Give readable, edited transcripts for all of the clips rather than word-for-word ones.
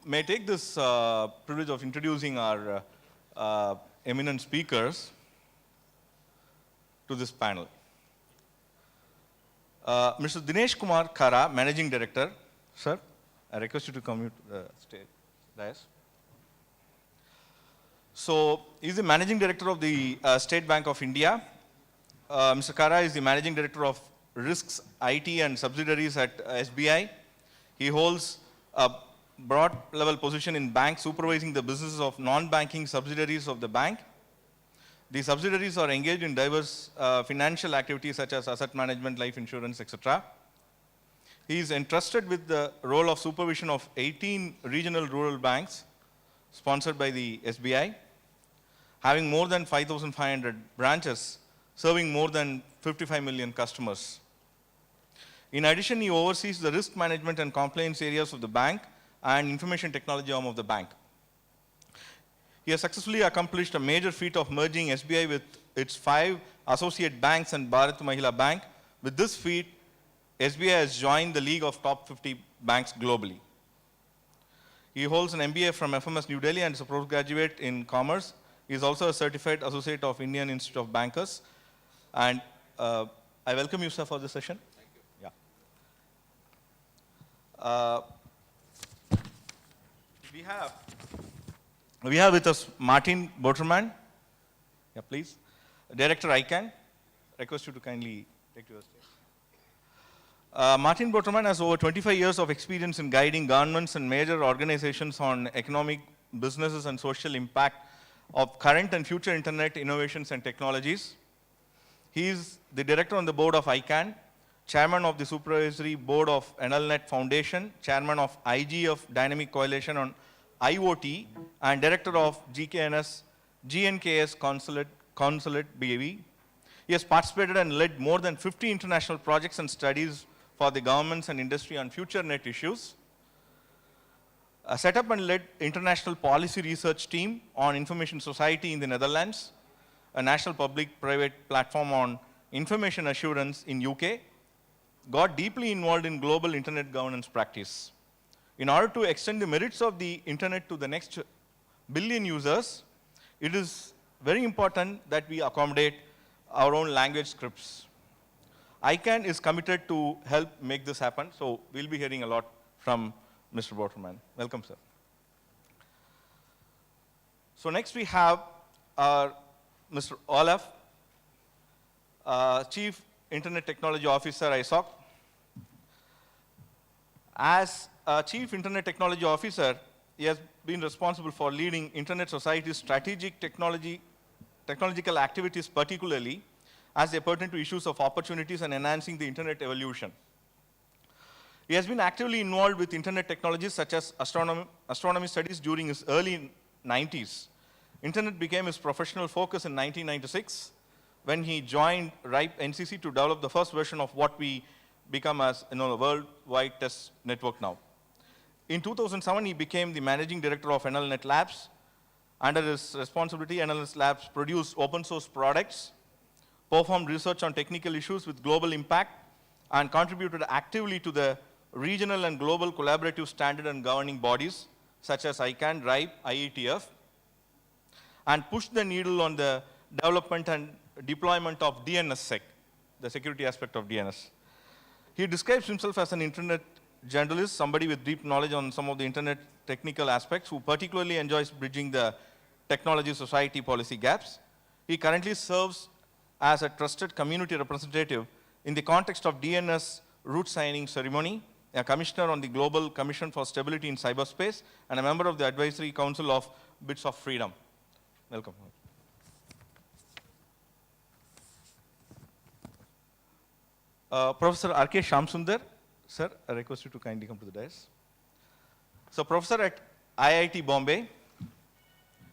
may take this privilege of introducing our eminent speakers to this panel. Mr. Dinesh Kumar Khara, Managing Director. Sir, I request you to come to the stage. Dais. So, he is the Managing Director of the State Bank of India. Mr. Khara is the Managing Director of Risks, IT and Subsidiaries at SBI. He holds a broad level position in bank supervising the businesses of non-banking subsidiaries of the bank. The subsidiaries are engaged in diverse financial activities such as asset management, life insurance, etc. He is entrusted with the role of supervision of 18 regional rural banks sponsored by the SBI, having more than 5,500 branches, serving more than 55 million customers. In addition, he oversees the risk management and compliance areas of the bank and information technology arm of the bank. He has successfully accomplished a major feat of merging SBI with its 5 associate banks and Bharat Mahila Bank. With this feat, SBI has joined the league of top 50 banks globally. He holds an MBA from FMS New Delhi and is a postgraduate in commerce. He is also a certified associate of Indian Institute of Bankers. And I welcome you, sir, for this session. Thank you. Yeah. We have with us Maarten Botterman. Yeah, please. Director ICANN. Request you to kindly take to the stage. Maarten Botterman has over 25 years of experience in guiding governments and major organizations on economic, businesses and social impact of current and future internet innovations and technologies. He is the director on the board of ICANN, chairman of the supervisory board of NLNet Foundation, chairman of IGF Dynamic Coalition on IoT, and director of GNKS Consulate BAV. He has participated and led more than 50 international projects and studies for the governments and industry on future net issues. Set up and led international policy research team on information society in the Netherlands, a national public-private platform on information assurance in UK, got deeply involved in global internet governance practice. In order to extend the merits of the internet to the next billion users, it is very important that we accommodate our own language scripts. ICANN is committed to help make this happen, so we'll be hearing a lot from Mr. Botterman. Welcome, sir. So next we have Mr. Olaf, Chief Internet Technology Officer, ISOC. As Chief Internet Technology Officer, he has been responsible for leading Internet Society's strategic technological activities, particularly as they pertain to issues of opportunities and enhancing the Internet evolution. He has been actively involved with Internet technologies such as astronomy studies during his early 90s. Internet became his professional focus in 1996 when he joined RIPE NCC to develop the first version of what we become as a worldwide test network now. In 2007, he became the managing director of NLNet Labs. Under his responsibility, NLNet Labs produced open source products, performed research on technical issues with global impact, and contributed actively to the regional and global collaborative standard and governing bodies such as ICANN, RIPE, IETF, and pushed the needle on the development and deployment of DNSSEC, the security aspect of DNS. He describes himself as an internet generalist, somebody with deep knowledge on some of the internet technical aspects who particularly enjoys bridging the technology society policy gaps. He currently serves as a trusted community representative in the context of DNS root signing ceremony, a commissioner on the Global Commission for Stability in Cyberspace, and a member of the Advisory Council of Bits of Freedom. Welcome. Professor R.K. Shyamasundar, sir, I request you to kindly come to the dais. So, professor at IIT Bombay,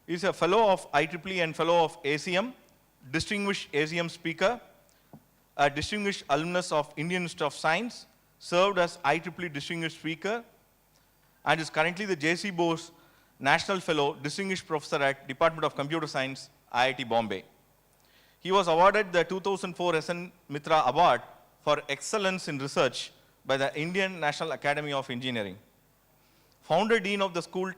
he is a fellow of IEEE and fellow of ACM, distinguished ACM speaker, a distinguished alumnus of Indian Institute of Science, served as IEEE distinguished speaker, and is currently the J.C. Bose National Fellow, distinguished professor at Department of Computer Science, IIT Bombay. He was awarded the 2004 SN Mitra Award for Excellence in Research by the Indian National Academy of Engineering. founder dean of the School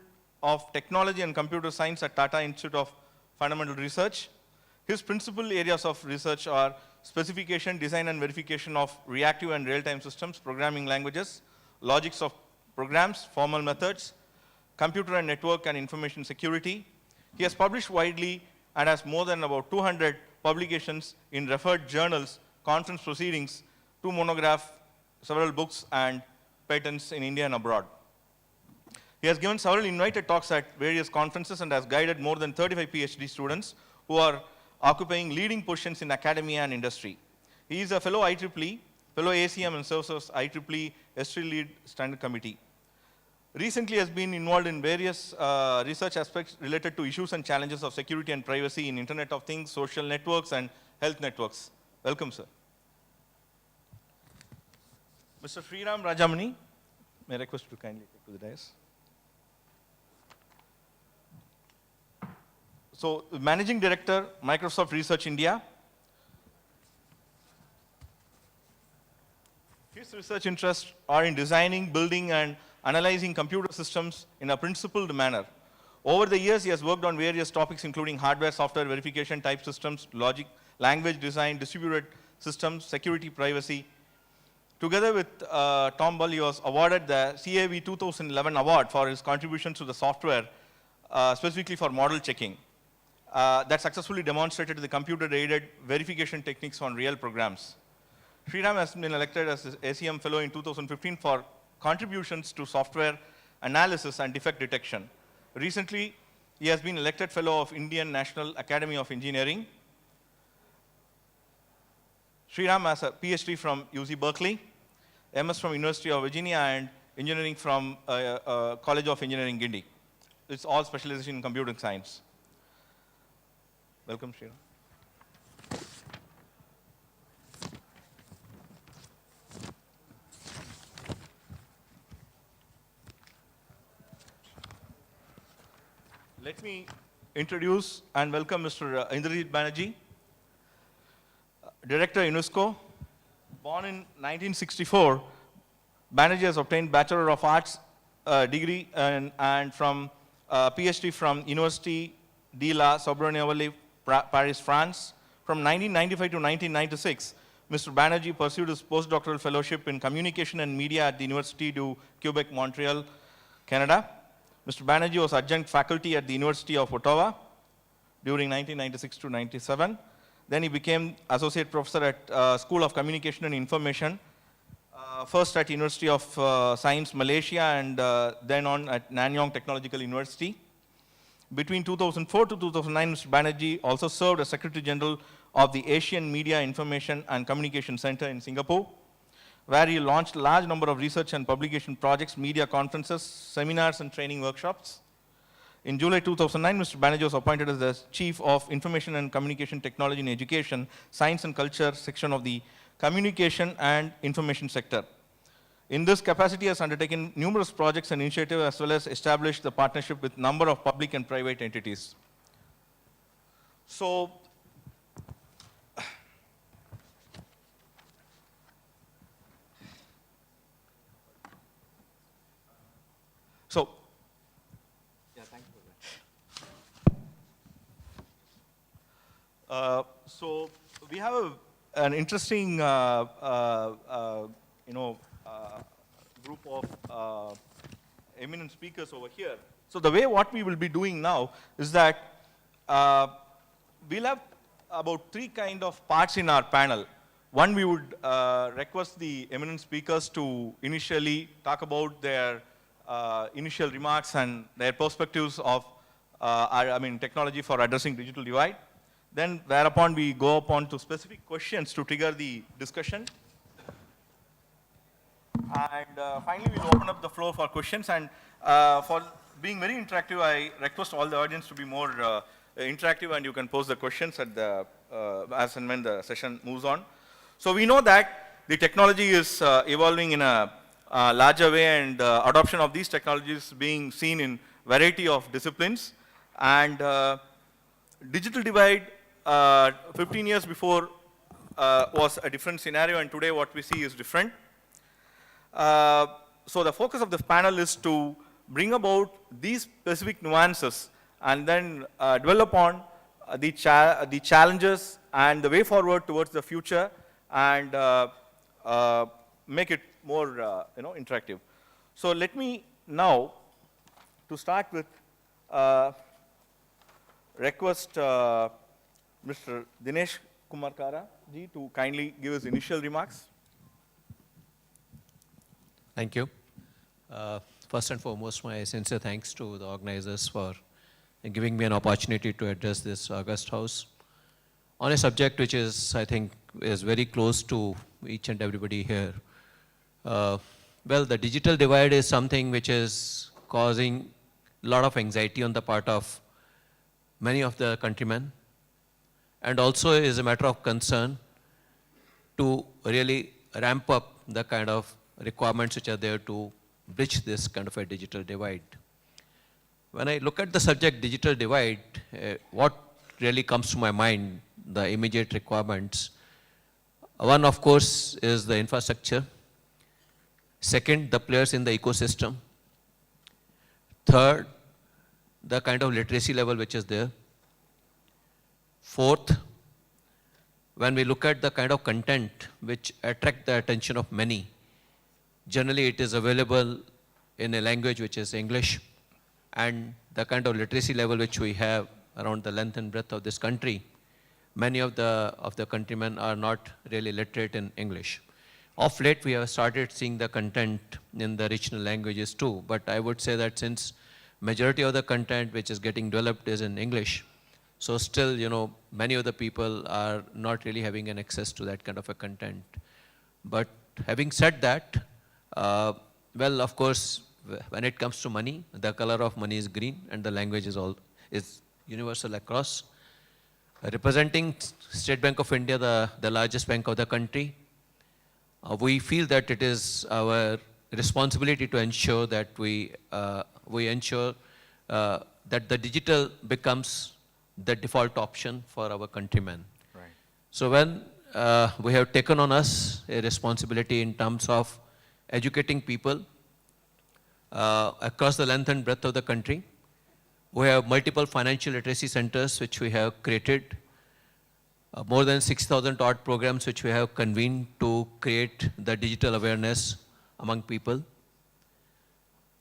of Technology and Computer Science at Tata Institute of Fundamental Research. His principal areas of research are specification, design and verification of reactive and real-time systems, programming languages, logics of programs, formal methods, computer and network and information security. He has published widely and has more than about 200 publications in referred journals, conference proceedings, 2 monographs, several books and patents in India and abroad. He has given several invited talks at various conferences and has guided more than 35 PhD students who are occupying leading positions in academia and industry. He is a fellow IEEE, fellow ACM and serves as IEEE S3 Lead Standard Committee. Recently has been involved in various research aspects related to issues and challenges of security and privacy in Internet of Things, social networks and health networks. Welcome, sir. Mr. Sriram Rajamani, may I request you to kindly take to the dais. So, Managing Director, Microsoft Research India. His research interests are in designing, building, and analyzing computer systems in a principled manner. Over the years, he has worked on various topics including hardware, software verification, type systems, logic, language design, distributed systems, security, privacy. Together with Tom Bull, he was awarded the CAV 2011 award for his contributions to the software, specifically for model checking. That successfully demonstrated the computer-aided verification techniques on real programs. Sriram has been elected as ACM Fellow in 2015 for contributions to software analysis and defect detection. Recently, he has been elected Fellow of Indian National Academy of Engineering. Sriram has a PhD from UC Berkeley, MS from University of Virginia, and engineering from College of Engineering, Guindy. It's all specialization in computer science. Welcome, Sriram. Let me introduce and welcome Mr. Indrajit BANERJEE, Director, UNESCO. Born in 1964, BANERJEE has obtained Bachelor of Arts degree and from PhD from Université de la Sorbonne, Paris, France. From 1995 to 1996, Mr. BANERJEE pursued his postdoctoral fellowship in communication and media at the Université du Québec, Montreal, Canada. Mr. BANERJEE was adjunct faculty at the University of Ottawa during 1996 to 97. Then he became associate professor at School of Communication and Information, first at University of Science, Malaysia, and then on at Nanyang Technological University. Between 2004 to 2009, Mr. BANERJEE also served as Secretary General of the Asian Media Information and Communication Center in Singapore, where he launched a large number of research and publication projects, media conferences, seminars, and training workshops. In July 2009, Mr. BANERJEE was appointed as the Chief of Information and Communication Technology in Education, Science and Culture section of the Communication and Information sector. In this capacity, he has undertaken numerous projects and initiatives as well as established the partnership with a number of public and private entities. So, yeah, thank you for that. So we have an interesting, group of eminent speakers over here. So the way what we will be doing now is that we'll have about 3 kind of parts in our panel. One, we would request the eminent speakers to initially talk about their initial remarks and their perspectives of technology for addressing digital divide. Then whereupon we go upon to specific questions to trigger the discussion. And finally, we'll open up the floor for questions. And for being very interactive, I request all the audience to be more interactive, and you can pose the questions at the, as and when the session moves on. So we know that the technology is evolving in a larger way, and adoption of these technologies being seen in variety of disciplines. And digital divide 15 years before was a different scenario, and today what we see is different. So the focus of this panel is to bring about these specific nuances and then dwell upon the challenges and the way forward towards the future and make it more interactive. So let me now, to start with, request Mr. Dinesh Kumar Khara ji to kindly give his initial remarks. Thank you. First and foremost, my sincere thanks to the organizers for giving me an opportunity to address this august house on a subject which is, I think, is very close to each and everybody here. Well, the digital divide is something which is causing a lot of anxiety on the part of many of the countrymen, and also is a matter of concern to really ramp up the kind of requirements which are there to bridge this kind of a digital divide. When I look at the subject digital divide, what really comes to my mind, the immediate requirements. One, of course, is the infrastructure. Second, the players in the ecosystem. Third, the kind of literacy level which is there. Fourth, when we look at the kind of content which attract the attention of many, generally it is available in a language which is English, and the kind of literacy level which we have around the length and breadth of this country, many of the countrymen are not really literate in English. Of late, we have started seeing the content in the regional languages too, but I would say that since majority of the content which is getting developed is in English, so still, many of the people are not really having an access to that kind of a content. But having said that, well, of course, when it comes to money, the color of money is green, and the language is universal across. Representing State Bank of India, the largest bank of the country, we feel that it is our responsibility to ensure that we ensure that the digital becomes the default option for our countrymen. Right. So when we have taken on us a responsibility in terms of educating people across the length and breadth of the country, we have multiple financial literacy centers which we have created, more than 6,000 odd programs which we have convened to create the digital awareness among people.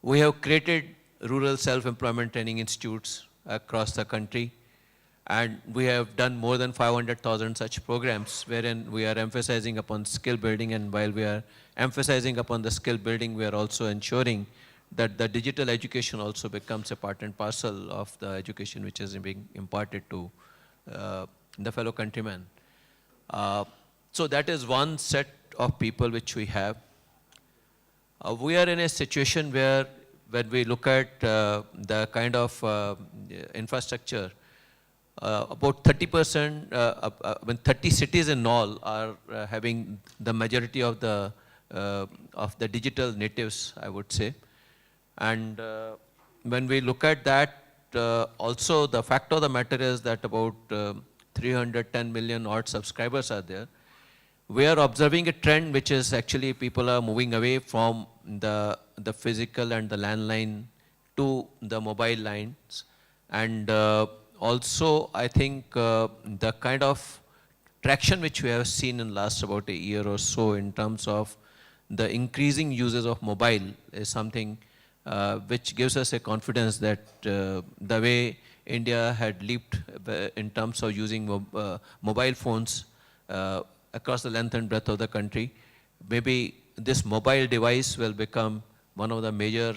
We have created rural self-employment training institutes across the country, and we have done more than 500,000 such programs wherein we are emphasizing upon skill building, and while we are emphasizing upon the skill building, we are also ensuring that the digital education also becomes a part and parcel of the education which is being imparted to the fellow countrymen. So that is one set of people which we have. We are in a situation where when we look at the kind of infrastructure, about 30%, 30 cities in all are having the majority of the digital natives, I would say. And when we look at that, also the fact of the matter is that about 310 million odd subscribers are there. We are observing a trend which is actually people are moving away from the physical and the landline to the mobile lines. And also, I think the kind of traction which we have seen in last about a year or so in terms of the increasing uses of mobile is something which gives us a confidence that the way India had leaped in terms of using mobile phones across the length and breadth of the country, maybe this mobile device will become one of the major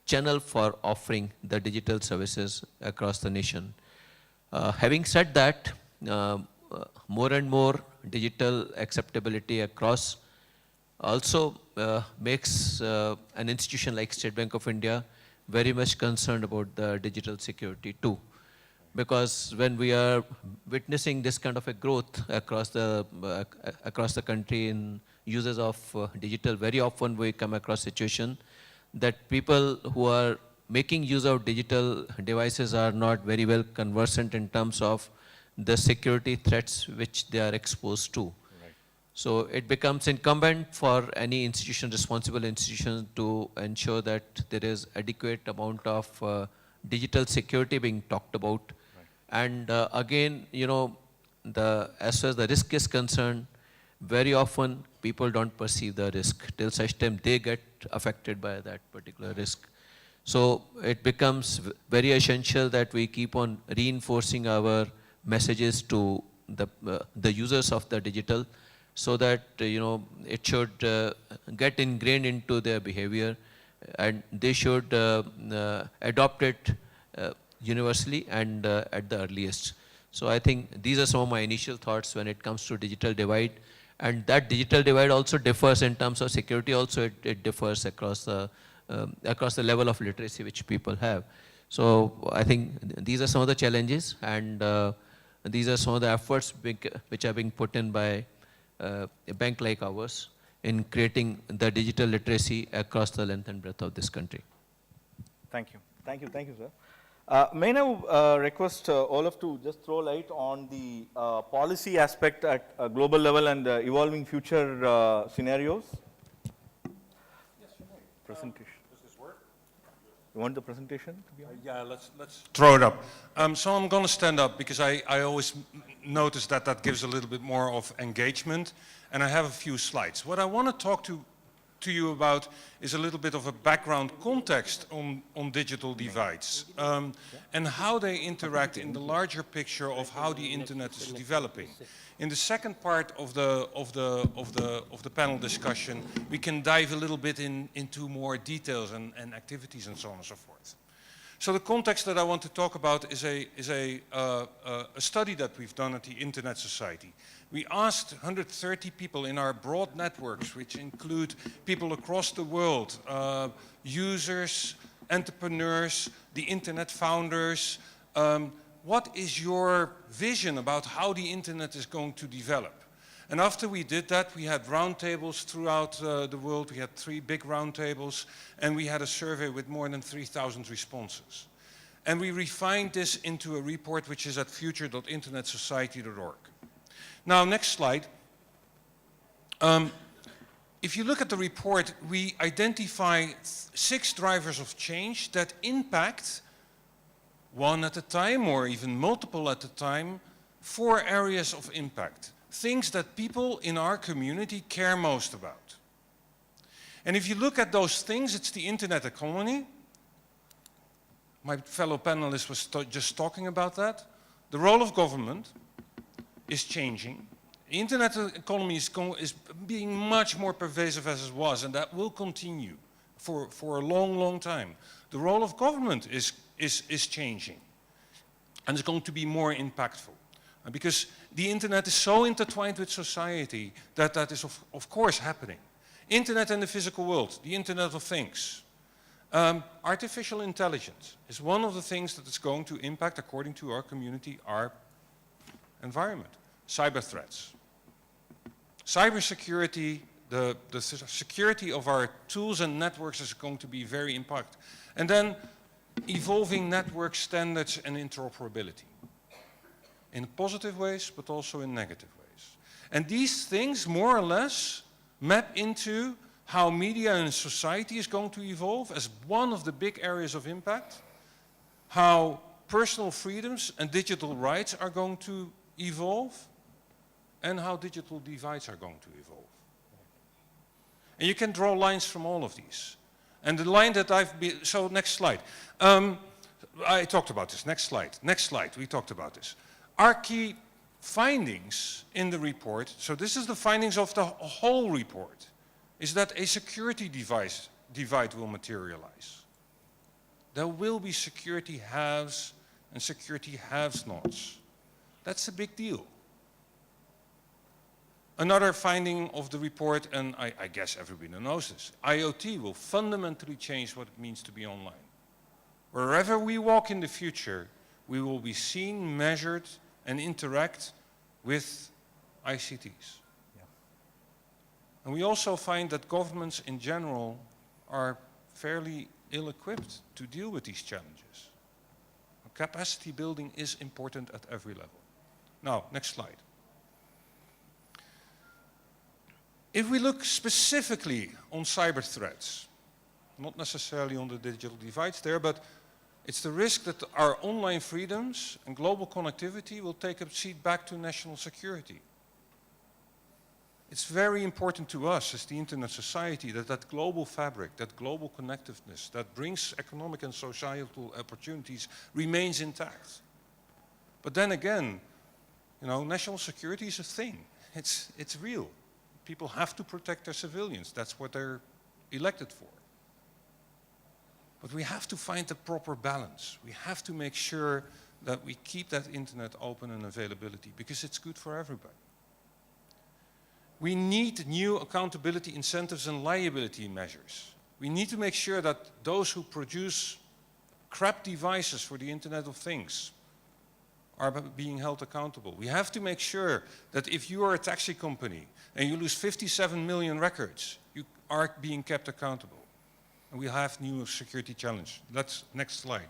channel for offering the digital services across the nation. Having said that, more and more digital acceptability across also makes an institution like State Bank of India very much concerned about the digital security too. Because when we are witnessing this kind of a growth across the country in uses of digital, very often we come across situation that people who are making use of digital devices are not very well conversant in terms of the security threats which they are exposed to. Right. So it becomes incumbent for any institution, responsible institution, to ensure that there is adequate amount of digital security being talked about. Right. And again, you know, as far as the risk is concerned, very often people don't perceive the risk till such time they get affected by that particular risk. So it becomes very essential that we keep on reinforcing our messages to the users of the digital, so that you know, it should get ingrained into their behavior, and they should adopt it universally and at the earliest. So I think these are some of my initial thoughts when it comes to digital divide. And that digital divide also differs in terms of security also. It differs across the level of literacy which people have. So I think these are some of the challenges, and these are some of the efforts which are being put in by a bank like ours in creating the digital literacy across the length and breadth of this country. Thank you. Thank you, sir. May I now request Olaf to just throw light on the policy aspect at a global level and evolving future scenarios? Yes, you may. Presentation. Does this work? You want the presentation to be on? Yeah, let's throw it up. So I'm going to stand up because I always notice that that gives a little bit more of engagement, and I have a few slides. What I want to talk to you about is a little bit of a background context on digital divides and how they interact in the larger picture of how the internet is developing. In the second part of the panel discussion, we can dive a little bit into more details and activities and so on and so forth. So the context that I want to talk about is a study that we've done at the Internet Society. We asked 130 people in our broad networks, which include people across the world, users, entrepreneurs, the internet founders, what is your vision about how the internet is going to develop? And after we did that, we had roundtables throughout the world. We had 3 big roundtables, and we had a survey with more than 3,000 responses. And we refined this into a report which is at future.internetsociety.org. Now, next slide. If you look at the report, we identify 6 drivers of change that impact, one at a time or even multiple at a time, 4 areas of impact. Things that people in our community care most about. And if you look at those things, it's the internet economy. My fellow panelist was just talking about that. The role of government is changing. The internet economy is being much more pervasive as it was, and that will continue for a long, long time. The role of government is changing, and it's going to be more impactful. Because the internet is so intertwined with society that that is of course happening. Internet and the physical world, the Internet of Things. Artificial intelligence is one of the things that is going to impact, according to our community, our environment. Cyber threats. Cybersecurity, the security of our tools and networks is going to be very impacted. And then evolving network standards and interoperability. In positive ways, but also in negative ways. And these things, more or less, map into how media and society is going to evolve as one of the big areas of impact, how personal freedoms and digital rights are going to evolve, and how digital divides are going to evolve. And you can draw lines from all of these. And the line that I've been, so next slide. I talked about this, next slide. Next slide, we talked about this. Our key findings in the report, so this is the findings of the whole report, is that a security divide will materialize. There will be security haves and security have-nots. That's a big deal. Another finding of the report, and I guess everybody knows this, IoT will fundamentally change what it means to be online. Wherever we walk in the future, we will be seen, measured, and interact with ICTs. Yeah. And we also find that governments in general are fairly ill-equipped to deal with these challenges. Capacity building is important at every level. Now, next slide. If we look specifically on cyber threats, not necessarily on the digital divides there, but it's the risk that our online freedoms and global connectivity will take a seat back to national security. It's very important to us as the internet society that that global fabric, that global connectiveness that brings economic and societal opportunities remains intact. But then again, you know, national security is a thing. It's real. People have to protect their civilians. That's what they're elected for. But we have to find the proper balance. We have to make sure that we keep that internet open and availability because it's good for everybody. We need new accountability incentives and liability measures. We need to make sure that those who produce crap devices for the Internet of Things are being held accountable. We have to make sure that if you are a taxi company and you lose 57 million records, you are being kept accountable. And we have new security challenge. That's next slide.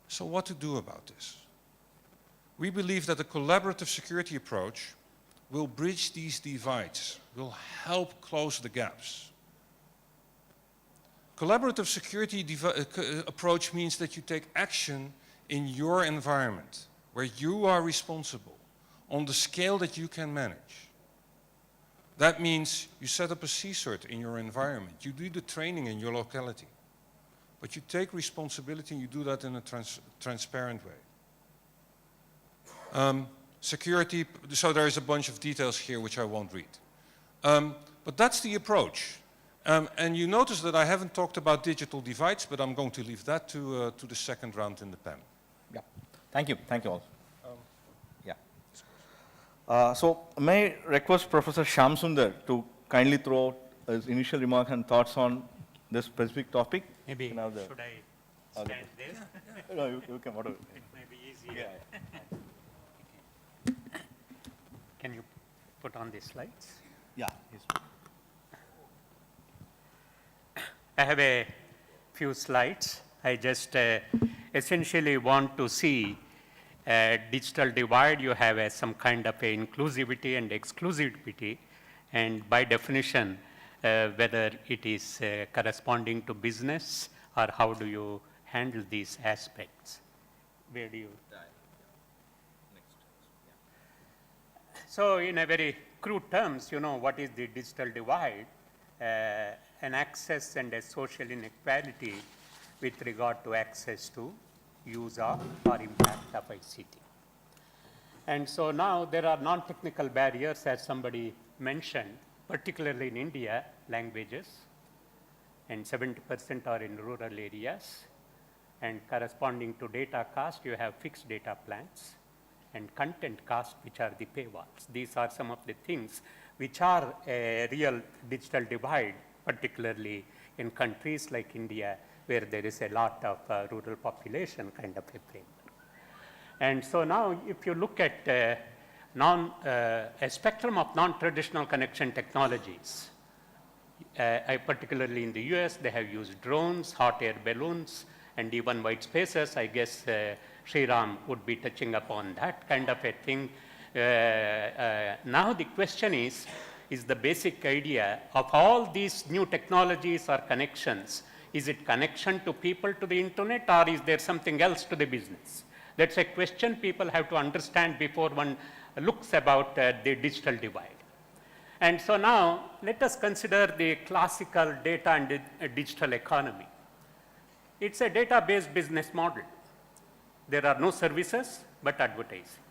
So what to do about this? We believe that a collaborative security approach will bridge these divides, will help close the gaps. Collaborative security approach means that you take action in your environment, where you are responsible, on the scale that you can manage. That means you set up a CSIRT in your environment, you do the training in your locality, but you take responsibility and you do that in a transparent way. Security, so there is a bunch of details here which I won't read. But that's the approach. And you notice that I haven't talked about digital divides, but I'm going to leave that to the second round in the panel. Yeah, thank you all. So may I request Professor Shyamasundar to kindly throw out his initial remarks and thoughts on this specific topic? Maybe should I stand there? No, you can, whatever. It may be easier. Yeah. Can you put on the slides? Yeah. Yes. I have a few slides. I just essentially want to see a digital divide. You have some kind of a inclusivity and exclusivity, and by definition, whether it is corresponding to business or how do you handle these aspects. Where do you? So in a very crude terms, you know, what is the digital divide? An access and a social inequality with regard to access to, use of, or impact of ICT. And so now there are non-technical barriers, as somebody mentioned, particularly in India, languages, and 70% are in rural areas. And corresponding to data cost, you have fixed data plans, and content cost, which are the paywalls. These are some of the things which are a real digital divide, particularly in countries like India, where there is a lot of rural population kind of a framework. And so now, if you look at a spectrum of non-traditional connection technologies, particularly in the US, they have used drones, hot air balloons, and even white spaces. I guess Sriram would be touching upon that kind of a thing. Now the question is the basic idea of all these new technologies or connections, is it connection to people to the internet, or is there something else to the business? That's a question people have to understand before one looks about the digital divide. And so now let us consider the classical data and digital economy. It's a data-based business model. There are no services but advertising.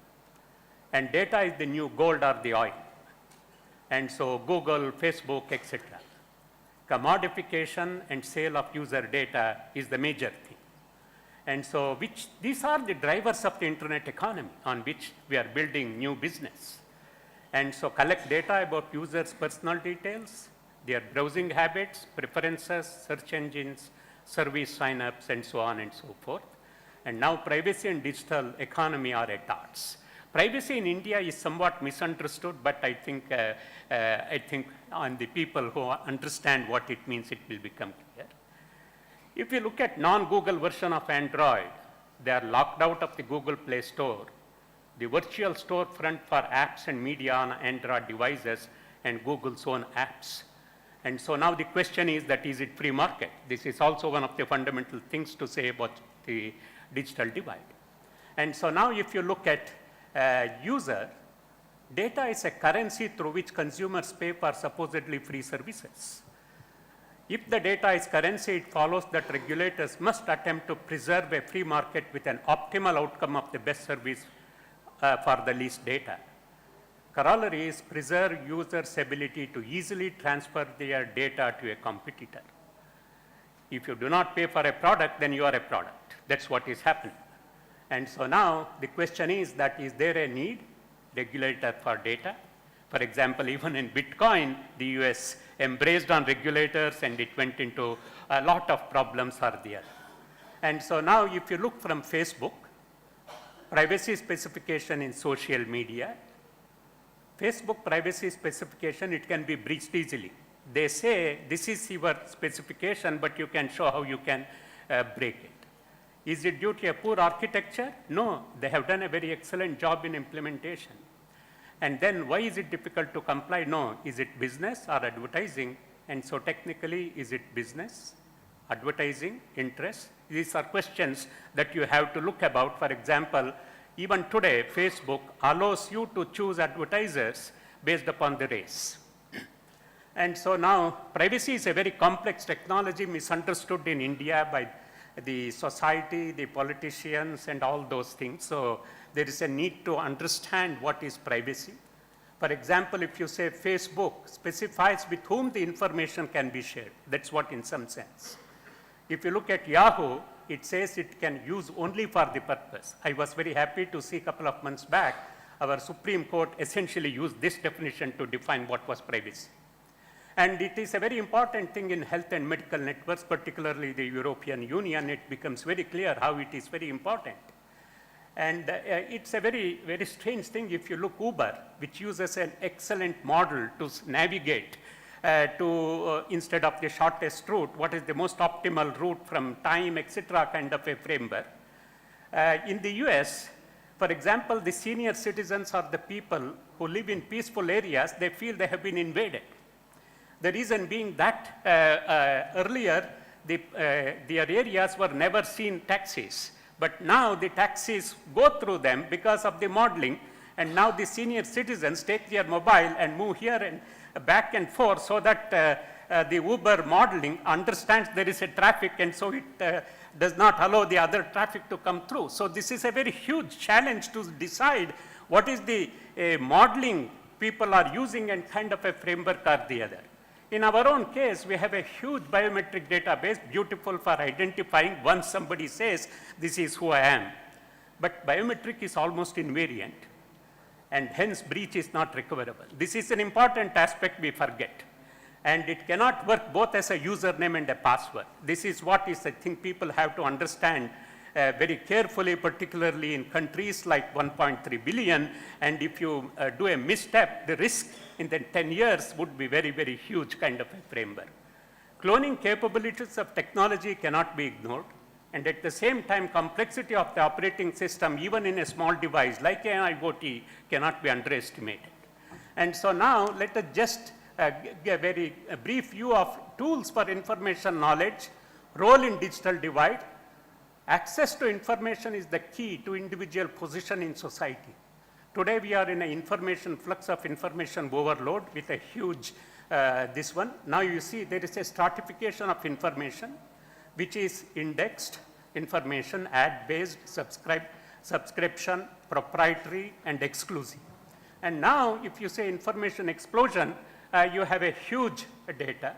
And data is the new gold or the oil. And so Google, Facebook, etc. Commodification and sale of user data is the major thing. And so these are the drivers of the internet economy on which we are building new business. And so collect data about users' personal details, their browsing habits, preferences, search engines, service signups, and so on and so forth. And now privacy and digital economy are at odds. Privacy in India is somewhat misunderstood, but I think on the people who understand what it means, it will become clear. If you look at non-Google version of Android, they are locked out of the Google Play Store. The virtual storefront for apps and media on Android devices and Google's own apps. And so now the question is that is it free market? This is also one of the fundamental things to say about the digital divide. And so now if you look at user, data is a currency through which consumers pay for supposedly free services. If the data is currency, it follows that regulators must attempt to preserve a free market with an optimal outcome of the best service for the least data. Corollary is preserve users' ability to easily transfer their data to a competitor. If you do not pay for a product, then you are a product. That's what is happening. And so now the question is that is there a need, regulator for data? For example, even in Bitcoin, the US embraced on regulators and it went into a lot of problems are there. And so now if you look from Facebook, privacy specification in social media, Facebook privacy specification, it can be breached easily. They say this is your specification, but you can show how you can break it. Is it due to a poor architecture? No, they have done a very excellent job in implementation. And then why is it difficult to comply? No, is it business or advertising? And so technically, is it business, advertising, interest? These are questions that you have to look about. For example, even today, Facebook allows you to choose advertisers based upon the race. And so now, privacy is a very complex technology misunderstood in India by the society, the politicians, and all those things. So there is a need to understand what is privacy. For example, if you say Facebook specifies with whom the information can be shared, that's what in some sense. If you look at Yahoo, it says it can use only for the purpose. I was very happy to see a couple of months back, our Supreme Court essentially used this definition to define what was privacy. And it is a very important thing in health and medical networks, particularly the European Union. It becomes very clear how it is very important. And it's a very, very strange thing if you look Uber, which uses an excellent model to navigate instead of the shortest route, what is the most optimal route from time, etc., kind of a framework. In the US, for example, the senior citizens are the people who live in peaceful areas, they feel they have been invaded. The reason being that earlier, their areas were never seen taxis. But now the taxis go through them because of the modeling. And now the senior citizens take their mobile and move here and back and forth so that the Uber modeling understands there is a traffic and so it does not allow the other traffic to come through. So this is a very huge challenge to decide what is the modeling people are using and kind of a framework or the other. In our own case, we have a huge biometric database, beautiful for identifying once somebody says, this is who I am. But biometric is almost invariant, and hence breach is not recoverable. This is an important aspect we forget. And it cannot work both as a username and a password. This is what is, I think, people have to understand very carefully, particularly in countries like 1.3 billion. And if you do a misstep, the risk in the 10 years would be very, very huge kind of a framework. Cloning capabilities of technology cannot be ignored. And at the same time, complexity of the operating system, even in a small device like an IoT, cannot be underestimated. And so now, let us just give a very brief view of tools for information knowledge, role in digital divide. Access to information is the key to individual position in society. Today, we are in an information flux of information overload with a huge this one. Now you see there is a stratification of information, which is indexed information, ad-based, subscription, proprietary, and exclusive. And now if you say information explosion, you have a huge data.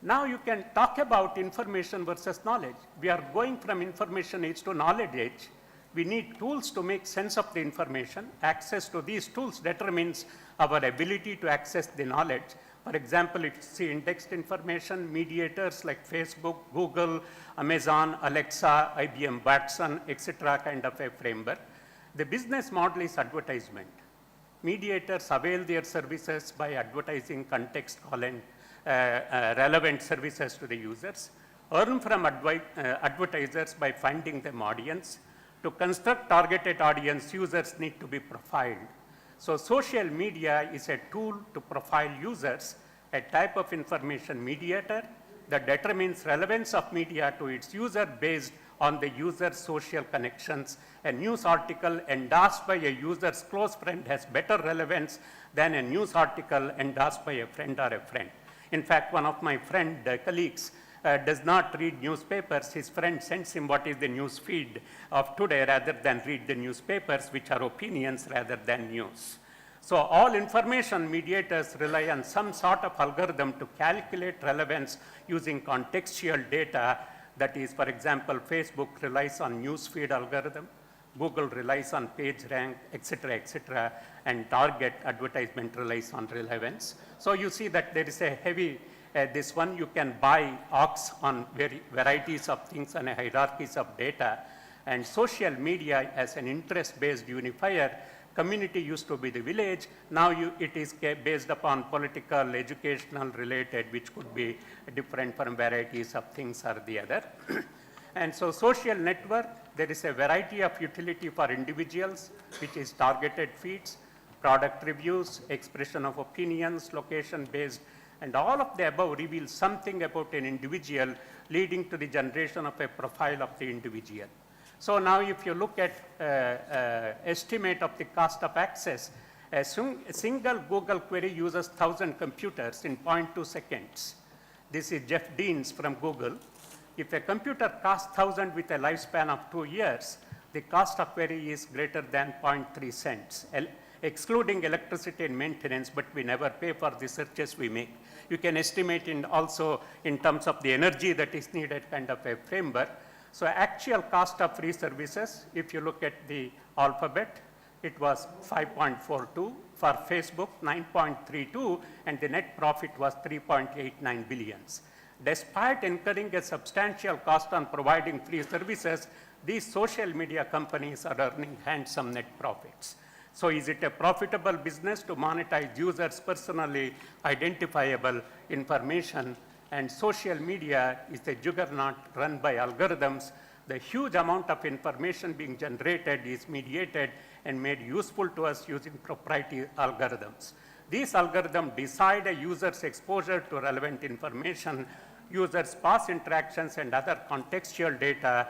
Now you can talk about information versus knowledge. We are going from information age to knowledge age. We need tools to make sense of the information. Access to these tools determines our ability to access the knowledge. For example, if you see indexed information, mediators like Facebook, Google, Amazon, Alexa, IBM Watson, etc., kind of a framework. The business model is advertisement. Mediators avail their services by advertising context calling relevant services to the users, earn from advertisers by finding them audience. To construct targeted audience, users need to be profiled. So social media is a tool to profile users, a type of information mediator that determines relevance of media to its user based on the user's social connections. A news article endorsed by a user's close friend has better relevance than a news article endorsed by a friend or a friend. In fact, one of my colleagues does not read newspapers. His friend sends him what is the news feed of today rather than read the newspapers, which are opinions rather than news. So all information mediators rely on some sort of algorithm to calculate relevance using contextual data. That is, for example, Facebook relies on newsfeed algorithm, Google relies on page rank, etc., and target advertisement relies on relevance. So you see that there is a heavy, this one you can buy ox on varieties of things and hierarchies of data. And social media as an interest-based unifier, community used to be the village, now it is based upon political, educational related, which could be different from varieties of things or the other. And so social network, there is a variety of utility for individuals, which is targeted feeds, product reviews, expression of opinions, location-based, and all of the above reveal something about an individual, leading to the generation of a profile of the individual. So now if you look at estimate of the cost of access, a single Google query uses 1,000 computers in 0.2 seconds. This is Jeff Deans from Google. If a computer costs 1,000 with a lifespan of 2 years, the cost of query is greater than 0.3 cents, excluding electricity and maintenance, but we never pay for the searches we make. You can estimate also in terms of the energy that is needed, kind of a framework. So actual cost of free services, if you look at the Alphabet, it was 5.42, for Facebook 9.32, and the net profit was 3.89 billions. Despite incurring a substantial cost on providing free services, these social media companies are earning handsome net profits. So is it a profitable business to monetize users' personally identifiable information? And social media is a juggernaut run by algorithms. The huge amount of information being generated is mediated and made useful to us using proprietary algorithms. These algorithms decide a user's exposure to relevant information, users' past interactions and other contextual data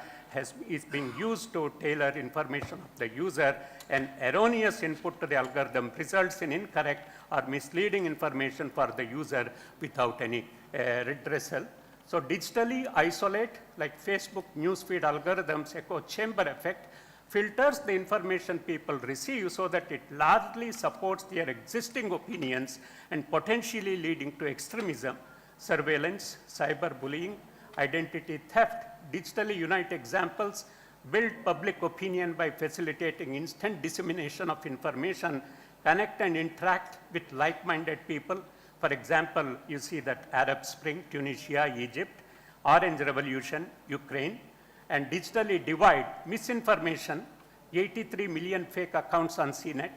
is being used to tailor information of the user, and erroneous input to the algorithm results in incorrect or misleading information for the user without any redressal. So digitally isolate, like Facebook newsfeed algorithms, echo chamber effect, filters the information people receive so that it largely supports their existing opinions and potentially leading to extremism, surveillance, cyberbullying, identity theft, digitally unite examples, build public opinion by facilitating instant dissemination of information, connect and interact with like-minded people. For example, you see that Arab Spring, Tunisia, Egypt, Orange Revolution, Ukraine, and digitally divide misinformation, 83 million fake accounts on CNET.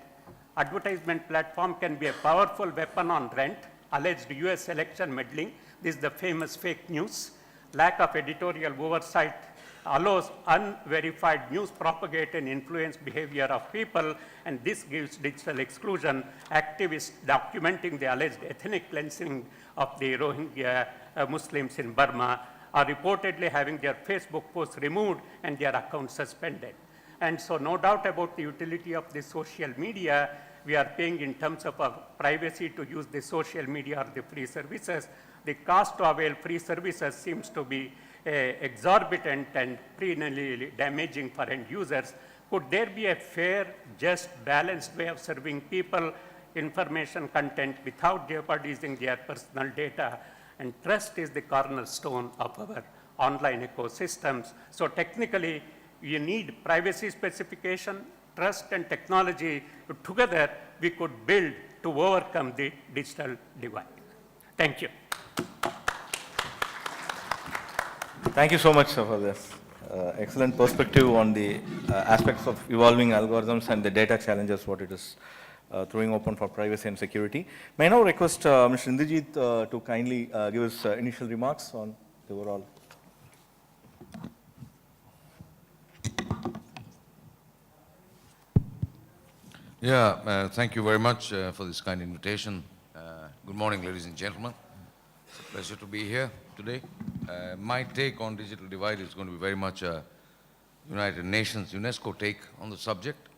Advertisement platform can be a powerful weapon on rent, alleged US election meddling. This is the famous fake news. Lack of editorial oversight allows unverified news propagate and influence behavior of people, and this gives digital exclusion. Activists documenting the alleged ethnic cleansing of the Rohingya Muslims in Burma are reportedly having their Facebook posts removed and their accounts suspended. And so no doubt about the utility of the social media. We are paying in terms of our privacy to use the social media or the free services. The cost to avail free services seems to be exorbitant and perennially damaging for end users. Could there be a fair, just, balanced way of serving people information content without jeopardizing their personal data? And trust is the cornerstone of our online ecosystems. So technically, you need privacy specification, trust and technology. Together, we could build to overcome the digital divide. Thank you. Thank you so much, sir, for this excellent perspective on the aspects of evolving algorithms and the data challenges, what it is throwing open for privacy and security. May I now request Mr. Indrajit to kindly give his initial remarks on the overall. Thank you very much for this kind invitation. Good morning, ladies and gentlemen. It's a pleasure to be here today. My take on digital divide is going to be very much a United Nations UNESCO take on the subject.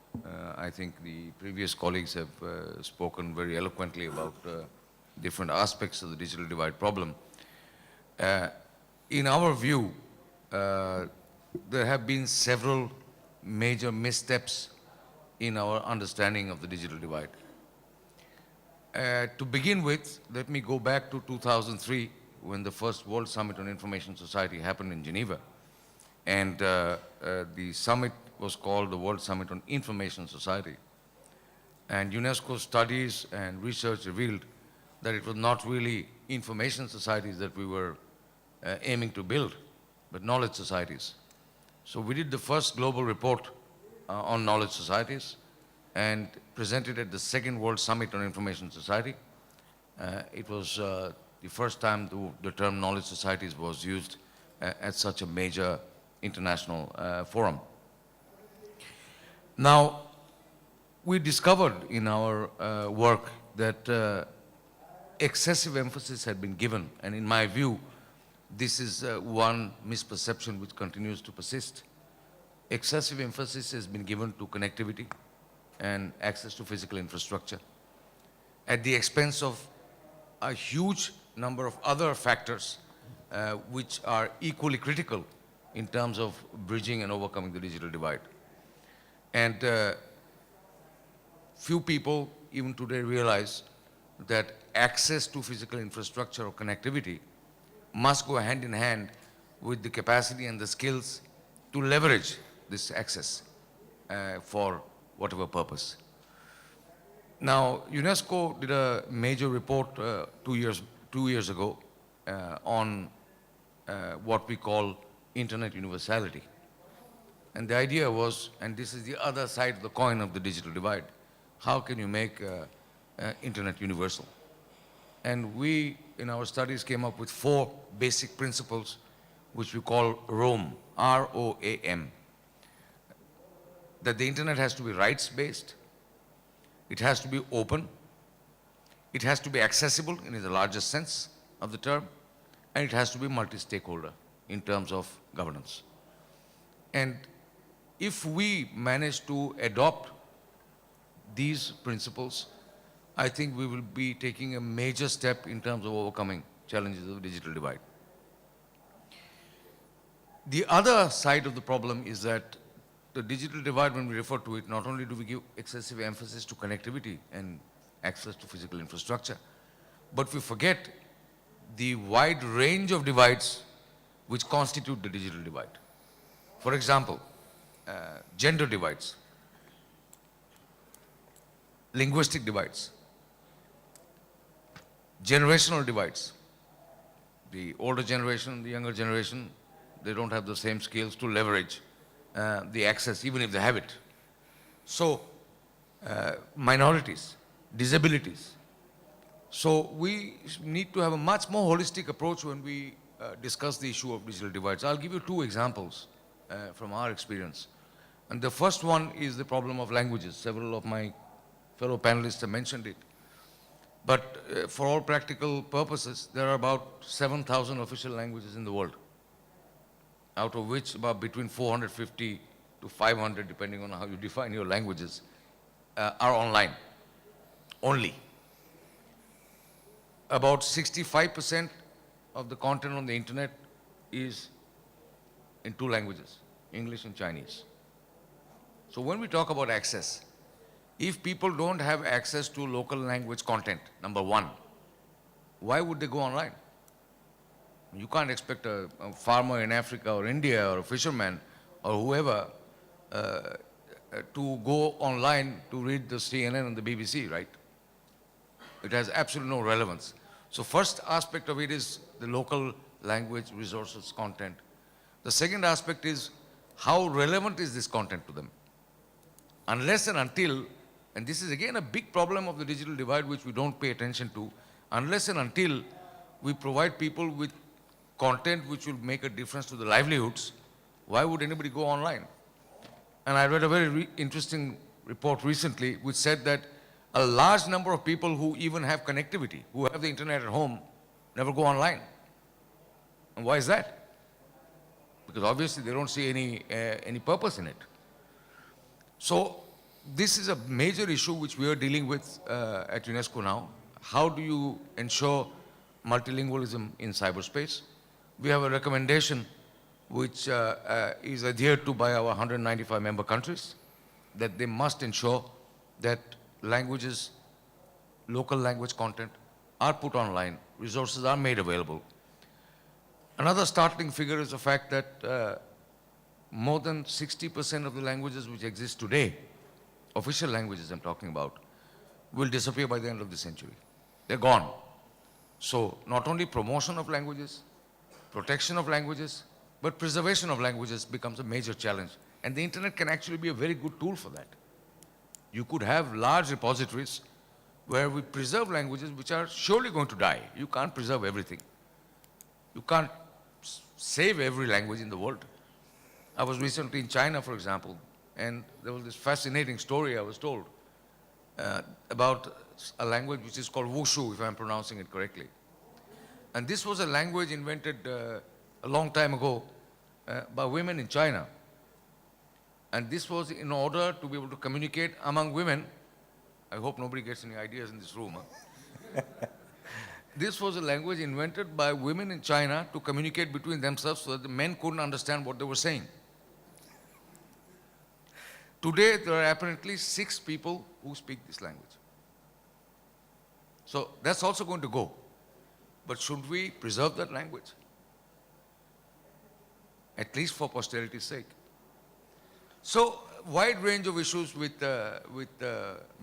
I think the previous colleagues have spoken very eloquently about different aspects of the digital divide problem. In our view, there have been several major missteps in our understanding of the digital divide. To begin with, let me go back to 2003 when the first World Summit on Information Society happened in Geneva. And the summit was called the World Summit on Information Society. And UNESCO studies and research revealed that it was not really information societies that we were aiming to build, but knowledge societies. So we did the first global report on knowledge societies and presented at the second World Summit on Information Society. It was the first time the term knowledge societies was used at such a major international forum. Now, we discovered in our work that excessive emphasis had been given, and in my view, this is one misperception which continues to persist. Excessive emphasis has been given to connectivity and access to physical infrastructure at the expense of a huge number of other factors which are equally critical in terms of bridging and overcoming the digital divide. And few people even today realize that access to physical infrastructure or connectivity must go hand in hand with the capacity and the skills to leverage this access for whatever purpose. Now, UNESCO did a major report 2 years ago on what we call internet universality. And the idea was, and this is the other side of the coin of the digital divide, how can you make internet universal? And we, in our studies, came up with 4 basic principles which we call ROAM, R-O-A-M. That the internet has to be rights-based, it has to be open, it has to be accessible in the largest sense of the term, and it has to be multi-stakeholder in terms of governance. And if we manage to adopt these principles, I think we will be taking a major step in terms of overcoming challenges of the digital divide. The other side of the problem is that the digital divide, when we refer to it, not only do we give excessive emphasis to connectivity and access to physical infrastructure, but we forget the wide range of divides which constitute the digital divide. For example, gender divides, linguistic divides, generational divides. The older generation, the younger generation, they don't have the same skills to leverage the access, even if they have it. So, minorities, disabilities. So we need to have a much more holistic approach when we discuss the issue of digital divides. I'll give you 2 examples from our experience. And the first one is the problem of languages. Several of my fellow panelists have mentioned it. But for all practical purposes, there are about 7,000 official languages in the world, out of which about between 450 to 500, depending on how you define your languages, are online only. About 65% of the content on the internet is in 2 languages, English and Chinese. So when we talk about access, if people don't have access to local language content, number 1, why would they go online? You can't expect a farmer in Africa or India or a fisherman or whoever to go online to read the CNN and the BBC, right? It has absolutely no relevance. So first aspect of it is the local language, resources, content. The second aspect is how relevant is this content to them? Unless and until, and this is again a big problem of the digital divide which we don't pay attention to, unless and until we provide people with content which will make a difference to the livelihoods, why would anybody go online? And I read a very interesting report recently which said that a large number of people who even have connectivity, who have the internet at home, never go online. And why is that? Because obviously they don't see any purpose in it. So this is a major issue which we are dealing with at UNESCO now. How do you ensure multilingualism in cyberspace? We have a recommendation which is adhered to by our 195 member countries, that they must ensure that languages, local language content are put online, resources are made available. Another startling figure is the fact that more than 60% of the languages which exist today, official languages I'm talking about, will disappear by the end of the century. They're gone. So not only promotion of languages, protection of languages, but preservation of languages becomes a major challenge. And the internet can actually be a very good tool for that. You could have large repositories where we preserve languages which are surely going to die. You can't preserve everything. You can't save every language in the world. I was recently in China, for example, and there was this fascinating story I was told about a language which is called Wushu, if I'm pronouncing it correctly. And this was a language invented a long time ago by women in China. And this was in order to be able to communicate among women. I hope nobody gets any ideas in this room. Huh? This was a language invented by women in China to communicate between themselves so that the men couldn't understand what they were saying. Today, there are apparently 6 people who speak this language. So that's also going to go. But should we preserve that language? At least for posterity's sake. So, wide range of issues with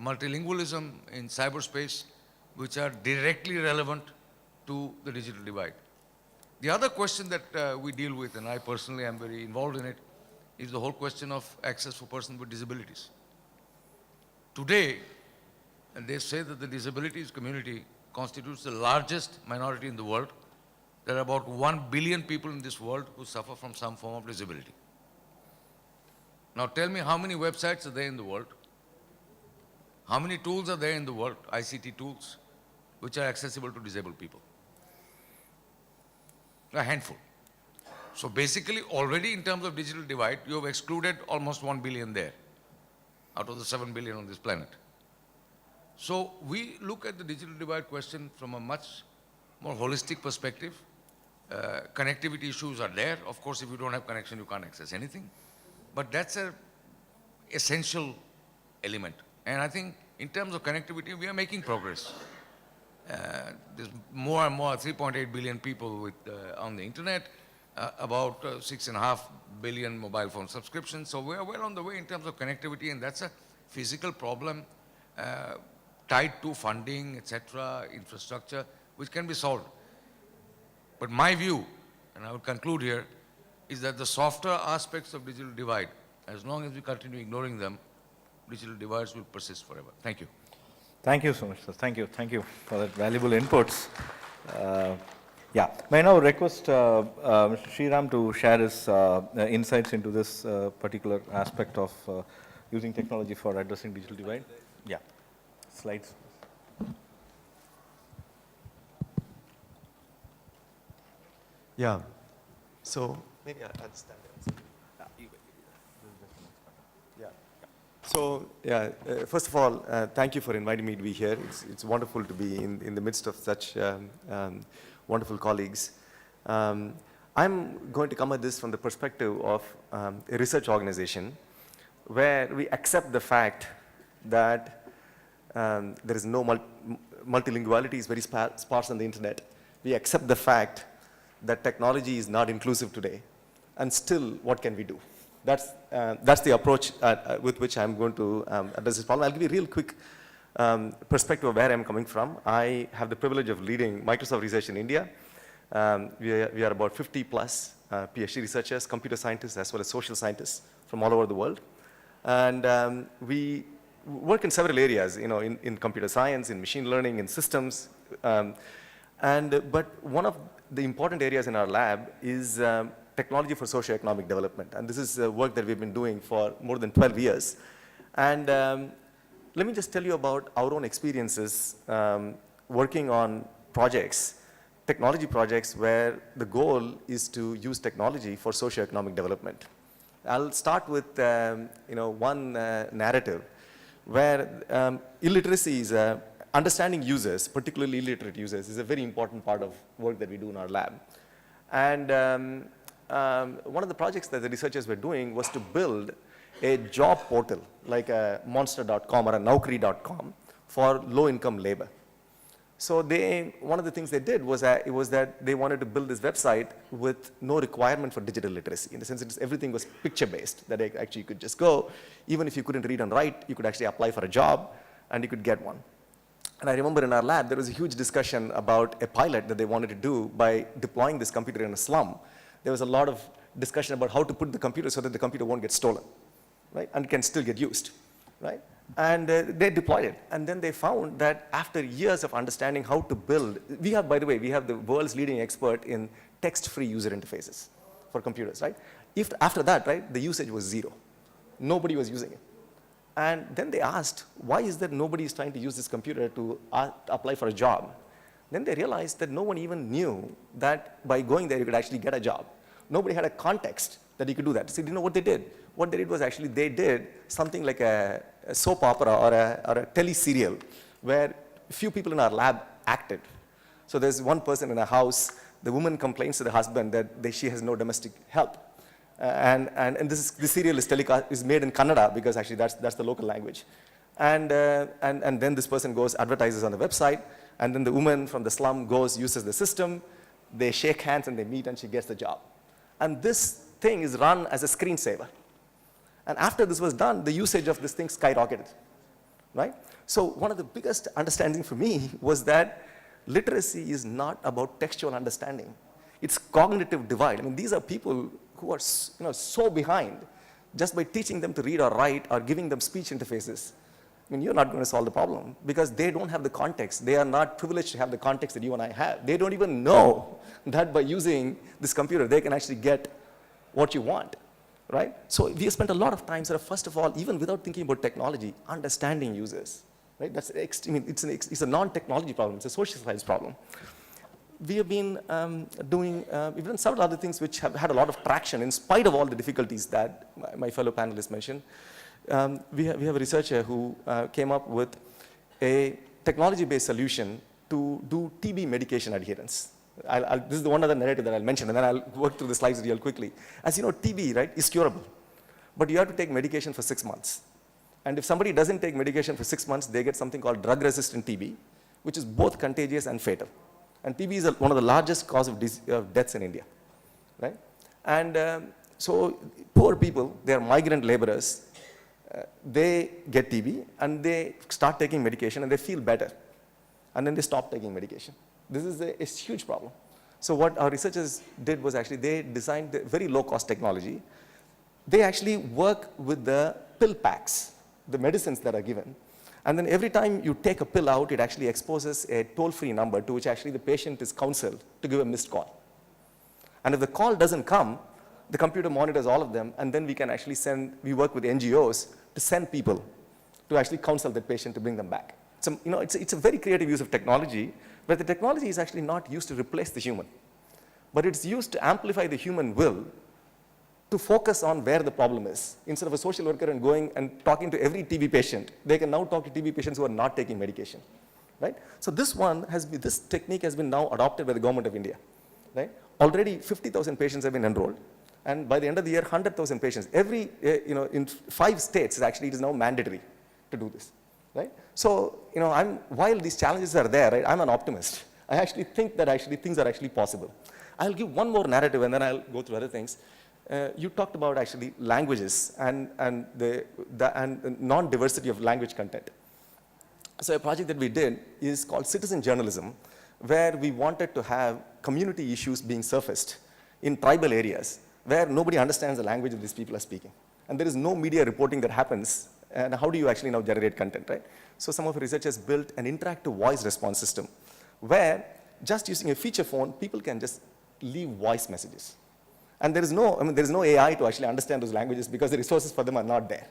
multilingualism in cyberspace, which are directly relevant to the digital divide. The other question that we deal with, and I personally am very involved in it, is the whole question of access for persons with disabilities. Today, and they say that the disabilities community constitutes the largest minority in the world. There are about 1 billion people in this world who suffer from some form of disability. Now tell me, how many websites are there in the world? How many tools are there in the world, ICT tools, which are accessible to disabled people? A handful. So basically, already in terms of digital divide, you have excluded almost 1 billion there, out of the 7 billion on this planet. So we look at the digital divide question from a much more holistic perspective. Connectivity issues are there. Of course, if you don't have connection, you can't access anything. But that's an essential element. And I think in terms of connectivity, we are making progress. There's more and more, 3.8 billion people with, on the internet, about 6.5 billion mobile phone subscriptions. So we are well on the way in terms of connectivity, and that's a physical problem tied to funding, etc., infrastructure, which can be solved. But my view, and I will conclude here, is that the softer aspects of digital divide, as long as we continue ignoring them, digital divides will persist forever. Thank you. Thank you so much, sir. Thank you for that valuable inputs. Yeah, may I now request Mr. Sriram to share his insights into this particular aspect of using technology for addressing digital divide? Yeah, slides. Yeah, so maybe I'll stand there. Yeah. So, yeah, first of all, thank you for inviting me to be here. It's wonderful to be in the midst of such wonderful colleagues. I'm going to come at this from the perspective of a research organization where we accept the fact that there is no multilinguality is very sparse on the internet. We accept the fact that technology is not inclusive today, and still, what can we do? That's the approach with which I'm going to address this problem. I'll give you a real quick perspective of where I'm coming from. I have the privilege of leading Microsoft research in India. We are about 50 plus PhD researchers, computer scientists, as well as social scientists from all over the world. And we work in several areas, you know, in computer science, in machine learning, in systems. But one of the important areas in our lab is technology for socio-economic development. And this is work that we've been doing for more than 12 years. And let me just tell you about our own experiences working on projects, technology projects where the goal is to use technology for socio-economic development. I'll start with one narrative where illiteracy is understanding users, particularly illiterate users, is a very important part of work that we do in our lab. And one of the projects that the researchers were doing was to build a job portal like a monster.com or a naukri.com for low-income labor. So one of the things they did was that they wanted to build this website with no requirement for digital literacy. In the sense, everything was picture-based, that actually you could just go, even if you couldn't read and write, you could actually apply for a job and you could get one. And I remember in our lab, there was a huge discussion about a pilot that they wanted to do by deploying this computer in a slum. There was a lot of discussion about how to put the computer so that the computer won't get stolen, right? And can still get used, right? And they deployed it. And then they found that after years of understanding how to build, by the way, we have the world's leading expert in text-free user interfaces for computers, right? After that, right, the usage was zero. Nobody was using it. And then they asked, why is that nobody is trying to use this computer to apply for a job? Then they realized that no one even knew that by going there you could actually get a job. Nobody had a context that you could do that. So you know what they did? What they did was actually they did something like a soap opera or a tele-serial where a few people in our lab acted. So there's one person in a house, the woman complains to the husband that she has no domestic help. And this serial is made in Kannada because actually that's the local language. And then this person goes, advertises on the website, and then the woman from the slum goes, uses the system, they shake hands and they meet and she gets the job. And this thing is run as a screensaver. And after this was done, the usage of this thing skyrocketed, right? So one of the biggest understanding for me was that literacy is not about textual understanding. It's cognitive divide. I mean, these are people who are so behind just by teaching them to read or write or giving them speech interfaces. I mean, you're not going to solve the problem because they don't have the context. They are not privileged to have the context that you and I have. They don't even know that by using this computer, they can actually get what you want, right? So we have spent a lot of time, first of all, even without thinking about technology, understanding users, right? It's a non-technology problem. It's a social science problem. We have been we've done several other things which have had a lot of traction in spite of all the difficulties that my fellow panelists mentioned. We have a researcher who came up with a technology-based solution to do TB medication adherence. This is the one other narrative that I'll mention, and then I'll work through the slides real quickly. As you know, TB, right, is curable, but you have to take medication for 6 months. And if somebody doesn't take medication for 6 months, they get something called drug-resistant TB, which is both contagious and fatal. And TB is one of the largest cause of deaths in India, right? And so poor people, they are migrant laborers, they get TB and they start taking medication and they feel better. And then they stop taking medication. This is a huge problem. So what our researchers did was actually they designed a very low-cost technology. They actually work with the pill packs, the medicines that are given. And then every time you take a pill out, it actually exposes a toll-free number to which actually the patient is counseled to give a missed call. And if the call doesn't come, the computer monitors all of them, and then we can actually we work with NGOs to send people to actually counsel the patient to bring them back. So, it's a very creative use of technology, but the technology is actually not used to replace the human, but it's used to amplify the human will to focus on where the problem is. Instead of a social worker and going and talking to every TB patient, they can now talk to TB patients who are not taking medication, right? So this technique has been now adopted by the government of India, right? Already 50,000 patients have been enrolled, and by the end of the year, 100,000 patients. In 5 states, it is now mandatory to do this, right? So, while these challenges are there, right, I'm an optimist. I actually think that things are actually possible. I'll give one more narrative and then I'll go through other things. You talked about actually languages and non-diversity of language content. So a project that we did is called citizen journalism, where we wanted to have community issues being surfaced in tribal areas where nobody understands the language that these people are speaking. And there is no media reporting that happens, and how do you actually now generate content, right? So some of the researchers built an interactive voice response system where just using a feature phone, people can just leave voice messages. And there is no AI to actually understand those languages because the resources for them are not there.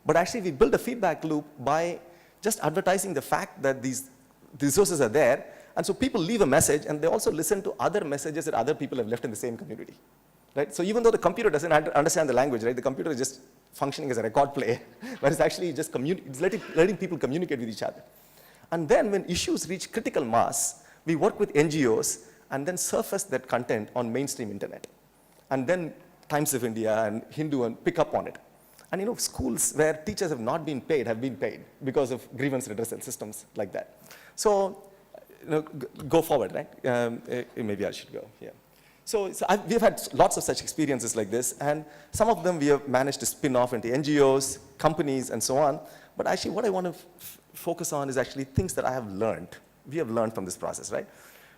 But actually, we build a feedback loop by just advertising the fact that these resources are there. And so people leave a message, and they also listen to other messages that other people have left in the same community. Right? So even though the computer doesn't understand the language, right, the computer is just functioning as a record player, but it's actually just it's letting people communicate with each other. And then when issues reach critical mass, we work with NGOs and then surface that content on mainstream internet. And then Times of India and Hindu and pick up on it. And schools where teachers have not been paid have been paid because of grievance redressal systems like that. So go forward, right? Maybe I should go, yeah. So we've had lots of such experiences like this, and some of them we have managed to spin off into NGOs, companies, and so on. But actually what I want to focus on is actually things that I have learned. We have learned from this process, right?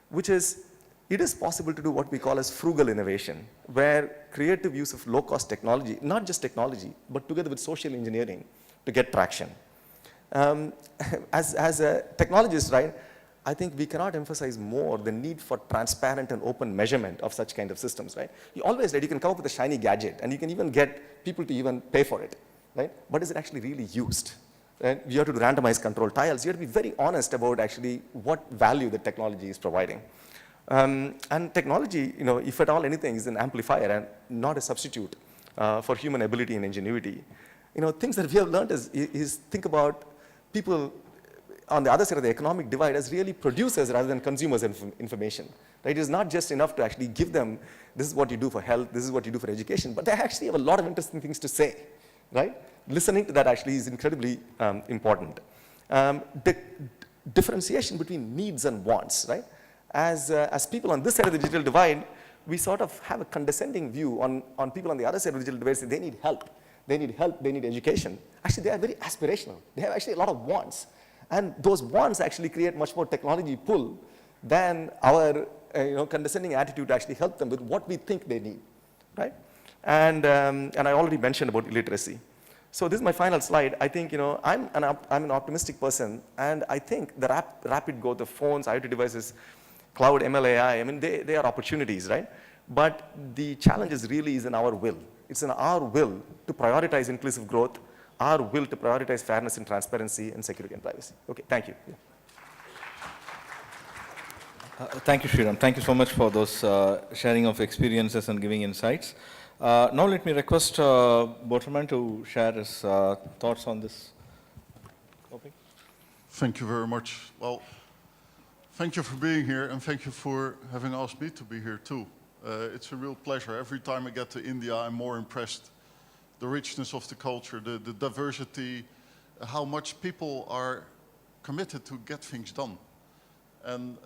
Which is, it is possible to do what we call as frugal innovation, where creative use of low-cost technology, not just technology, but together with social engineering to get traction. As a technologist, right, I think we cannot emphasize more the need for transparent and open measurement of such kind of systems, right? You always, right, you can come up with a shiny gadget, and you can even get people to even pay for it, right? But is it actually really used? Right? You have to do randomized control trials. You have to be very honest about actually what value the technology is providing. And technology, if at all anything, is an amplifier and not a substitute for human ability and ingenuity. Things that we have learned is think about people on the other side of the economic divide as really producers rather than consumers of information. Right? It is not just enough to actually give them, this is what you do for health, this is what you do for education, but they actually have a lot of interesting things to say. Right? Listening to that actually is incredibly important. The differentiation between needs and wants, right? As people on this side of the digital divide, we sort of have a condescending view on people on the other side of the digital divide. Say they need help, they need education. Actually, they are very aspirational. They have actually a lot of wants. And those wants actually create much more technology pull than our condescending attitude to actually help them with what we think they need, right? And I already mentioned about illiteracy. So this is my final slide. I think I'm an optimistic person, and I think the rapid growth of phones, IoT devices, cloud, ML, AI, I mean, they are opportunities, right? But the challenge is really in our will. It's in our will to prioritize inclusive growth, our will to prioritize fairness and transparency and security and privacy. Okay, thank you. Yeah. Thank you, Sriram. Thank you so much for those sharing of experiences and giving insights. Now let me request Botterman to share his thoughts on this topic. Thank you very much. Well, thank you for being here, and thank you for having asked me to be here too. It's a real pleasure. Every time I get to India, I'm more impressed. The richness of the culture, the diversity, how much people are committed to get things done. And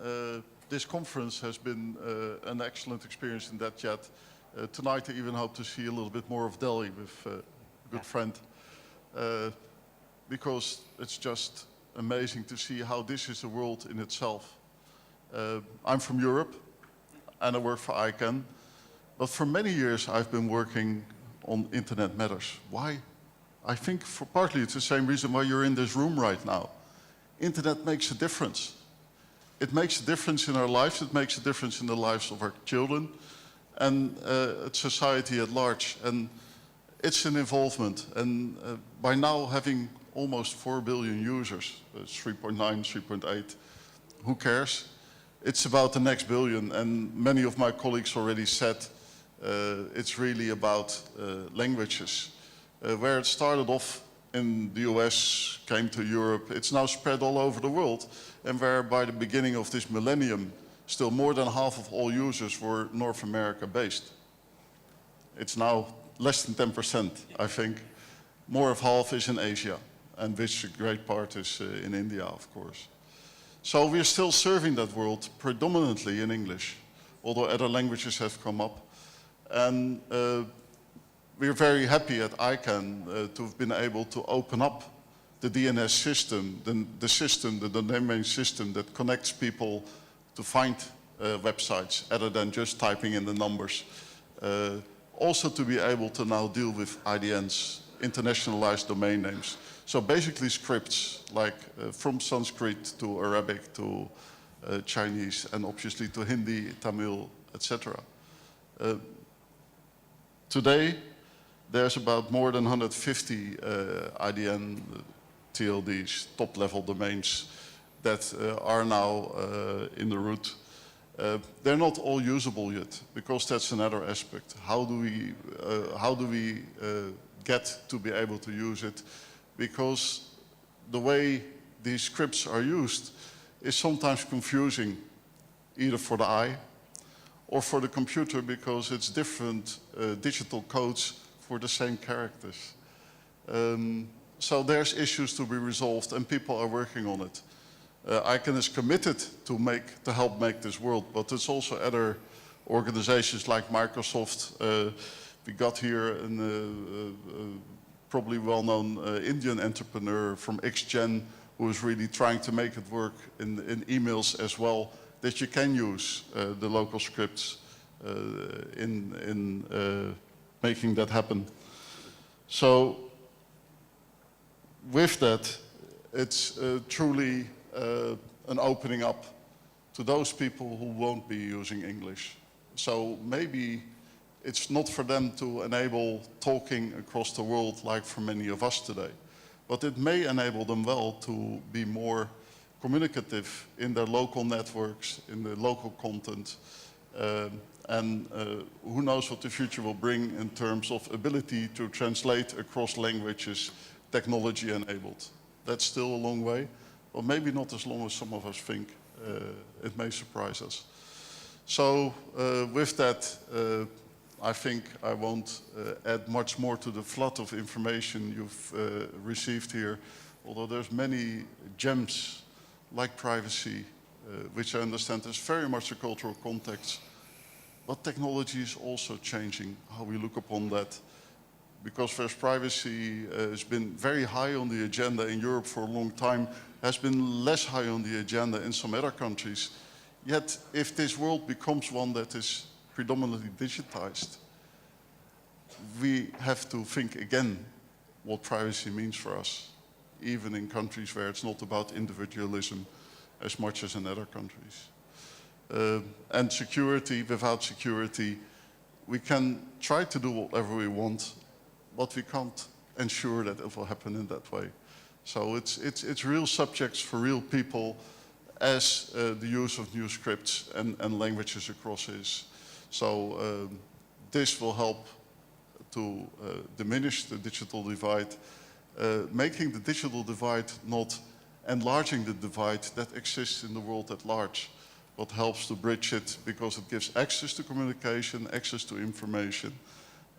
this conference has been an excellent experience in that yet. Tonight I even hope to see a little bit more of Delhi with a good friend, because it's just amazing to see how this is a world in itself. I'm from Europe and I work for ICANN, but for many years I've been working on Internet matters. Why? I think partly it's the same reason why you're in this room right now. Internet makes a difference. It makes a difference in our lives, it makes a difference in the lives of our children and society at large. And it's an involvement. And by now having almost 4 billion users, 3.9, 3.8, who cares? It's about the next billion, and many of my colleagues already said it's really about languages. Where it started off in the US, came to Europe, it's now spread all over the world, and where by the beginning of this millennium, still more than half of all users were North America based. It's now less than 10%, I think. More of half is in Asia, and which a great part is in India, of course. So we're still serving that world predominantly in English, although other languages have come up. And we're very happy at ICANN to have been able to open up the DNS system, the domain name system that connects people to find websites other than just typing in the numbers. Also to be able to now deal with IDNs, internationalized domain names. So basically scripts like from Sanskrit to Arabic to Chinese and obviously to Hindi, Tamil, etc. Today there's about more than 150 IDN TLDs, top-level domains, that are now in the root. They're not all usable yet, because that's another aspect. How do we get to be able to use it? Because the way these scripts are used is sometimes confusing, either for the eye or for the computer, because it's different digital codes for the same characters. So there's issues to be resolved, and people are working on it. ICANN is committed to help make this world, but there's also other organizations like Microsoft. We got here a probably well-known Indian entrepreneur from XGen who is really trying to make it work in emails as well, that you can use the local scripts in making that happen. So with that, it's truly an opening up to those people who won't be using English. So maybe it's not for them to enable talking across the world like for many of us today, but it may enable them well to be more communicative in their local networks, in the local content, and who knows what the future will bring in terms of ability to translate across languages, technology enabled. That's still a long way, but maybe not as long as some of us think. It may surprise us. So with that, I think I won't add much more to the flood of information you've received here, although there's many gems like privacy, which I understand is very much a cultural context. But technology is also changing how we look upon that. Because first privacy has been very high on the agenda in Europe for a long time, has been less high on the agenda in some other countries. Yet if this world becomes one that is predominantly digitized, we have to think again what privacy means for us, even in countries where it's not about individualism as much as in other countries. And security, without security, we can try to do whatever we want, but we can't ensure that it will happen in that way. So it's real subjects for real people, as the use of new scripts and languages across is. So this will help to diminish the digital divide, making the digital divide not enlarging the divide that exists in the world at large, but helps to bridge it because it gives access to communication, access to information,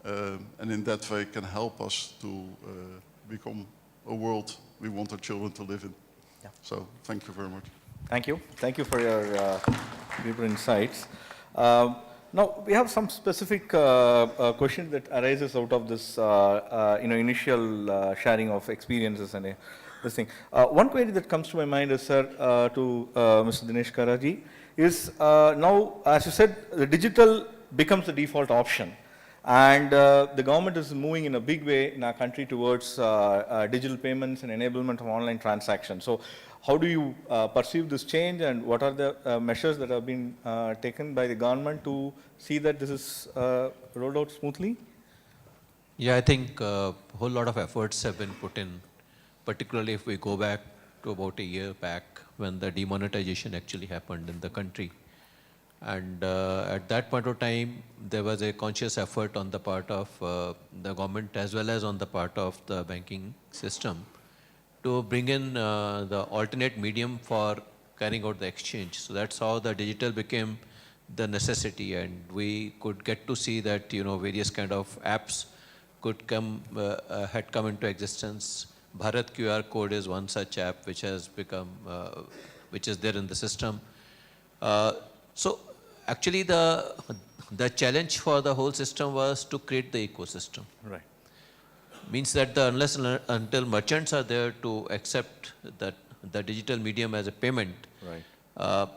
and in that way can help us to become a world we want our children to live in. Yeah. So thank you very much. Thank you. Thank you for your deeper insights. Now, we have some specific question that arises out of this initial sharing of experiences and this thing. One query that comes to my mind is, sir, to Mr. Dinesh Khara, is now, as you said, the digital becomes the default option. And the government is moving in a big way in our country towards digital payments and enablement of online transactions. So how do you perceive this change, and what are the measures that have been taken by the government to see that this is rolled out smoothly? Yeah, I think a whole lot of efforts have been put in, particularly if we go back to about a year back when the demonetization actually happened in the country. And at that point of time, there was a conscious effort on the part of the government as well as on the part of the banking system to bring in the alternate medium for carrying out the exchange. So that's how the digital became the necessity, and we could get to see that various kind of apps could had come into existence. Bharat QR code is one such app which has become, which is there in the system. So actually the challenge for the whole system was to create the ecosystem. Right. Means that unless and until merchants are there to accept that the digital medium as a payment, right,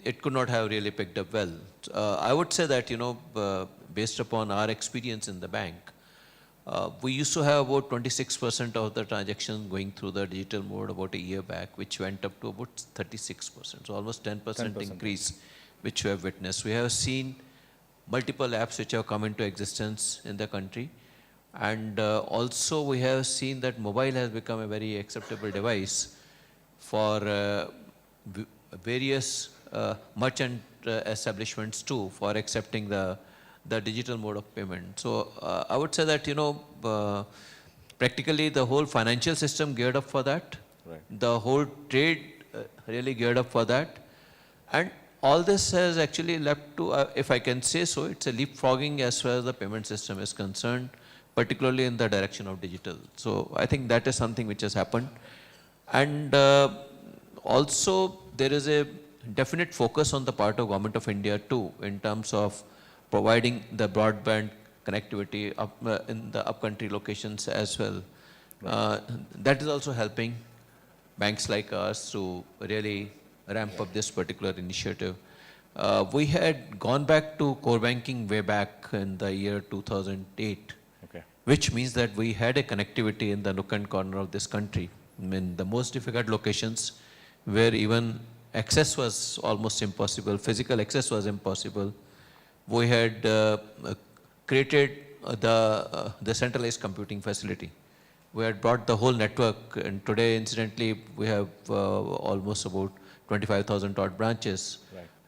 it could not have really picked up well. I would say that based upon our experience in the bank, we used to have about 26% of the transactions going through the digital mode about a year back, which went up to about 36%. So almost 10% increase, which we have witnessed. We have seen multiple apps which have come into existence in the country. And also we have seen that mobile has become a very acceptable device for various merchant establishments too, for accepting the digital mode of payment. So I would say that, practically the whole financial system geared up for that. Right. The whole trade really geared up for that. And all this has actually led to, if I can say so, it's a leapfrogging as far as the payment system is concerned, particularly in the direction of digital. So I think that is something which has happened. And also there is a definite focus on the part of Government of India too, in terms of providing the broadband connectivity up, in the upcountry locations as well. That is also helping banks like us to really ramp up this particular initiative. We had gone back to core banking way back in the year 2008, which means that we had a connectivity in the nook and corner of this country. I mean, the most difficult locations where even access was almost impossible, physical access was impossible. We had created the centralized computing facility. We had brought the whole network, and today, incidentally, we have almost about 25,000 odd branches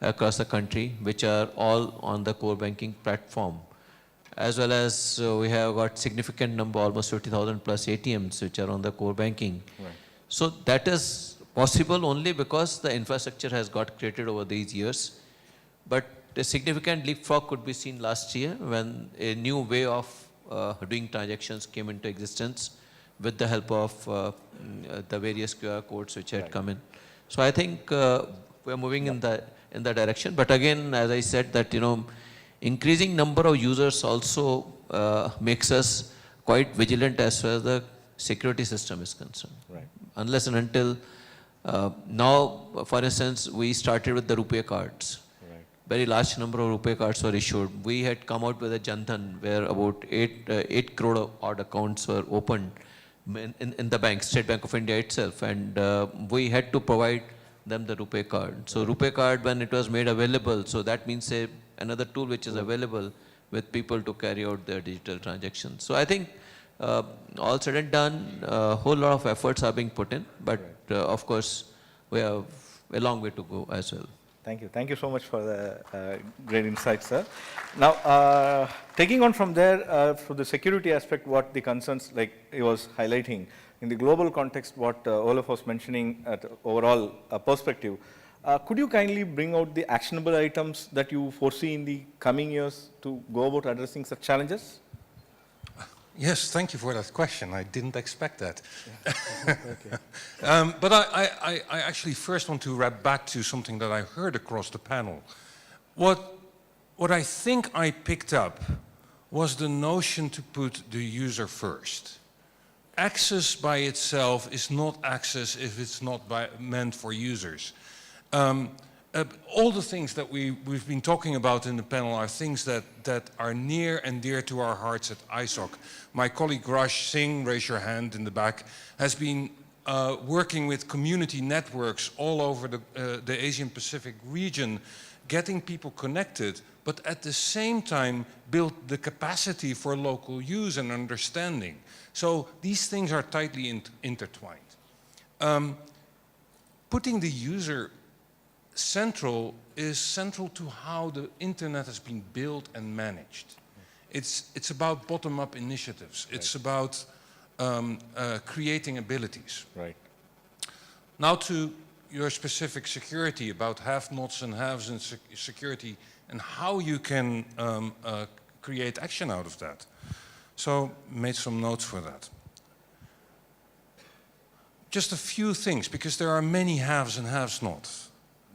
across the country, which are all on the core banking platform. As well as we have got significant number, almost 50,000 plus ATMs, which are on the core banking. So that is possible only because the infrastructure has got created over these years. But a significant leapfrog could be seen last year when a new way of doing transactions came into existence with the help of the various QR codes which had come in. So I think we are moving in the direction. But again, as I said, that increasing number of users also makes us quite vigilant as far as the security system is concerned. Unless and until now, for instance, we started with the RuPay cards. Very large number of RuPay cards were issued. We had come out with a Jan Dhan where about 8 crore odd accounts were opened in the bank, State Bank of India itself, and we had to provide them the RuPay card. So RuPay card, when it was made available, so that means another tool which is available with people to carry out their digital transactions. So I think all said and done, a whole lot of efforts are being put in, but of course we have a long way to go as well. Thank you. Thank you so much for the great insight, sir. Now, taking on from there, for the security aspect, what the concerns, like he was highlighting, in the global context, what Olaf was mentioning at overall perspective, could you kindly bring out the actionable items that you foresee in the coming years to go about addressing such challenges? Yes, thank you for that question. I didn't expect that. But I actually first want to wrap back to something that I heard across the panel. What I think I picked up was the notion to put the user first. Access by itself is not access if it's not meant for users. All the things that we've been talking about in the panel are things that are near and dear to our hearts at ISOC. My colleague Raj Singh, raise your hand in the back, has been working with community networks all over the Asian Pacific region, getting people connected, but at the same time build the capacity for local use and understanding. So these things are tightly intertwined. Putting the user central is central to how the internet has been built and managed. It's about bottom-up initiatives. It's about creating abilities. Now to your specific security, about have-nots and haves in security, and how you can create action out of that. So made some notes for that. Just a few things, because there are many haves and have-nots.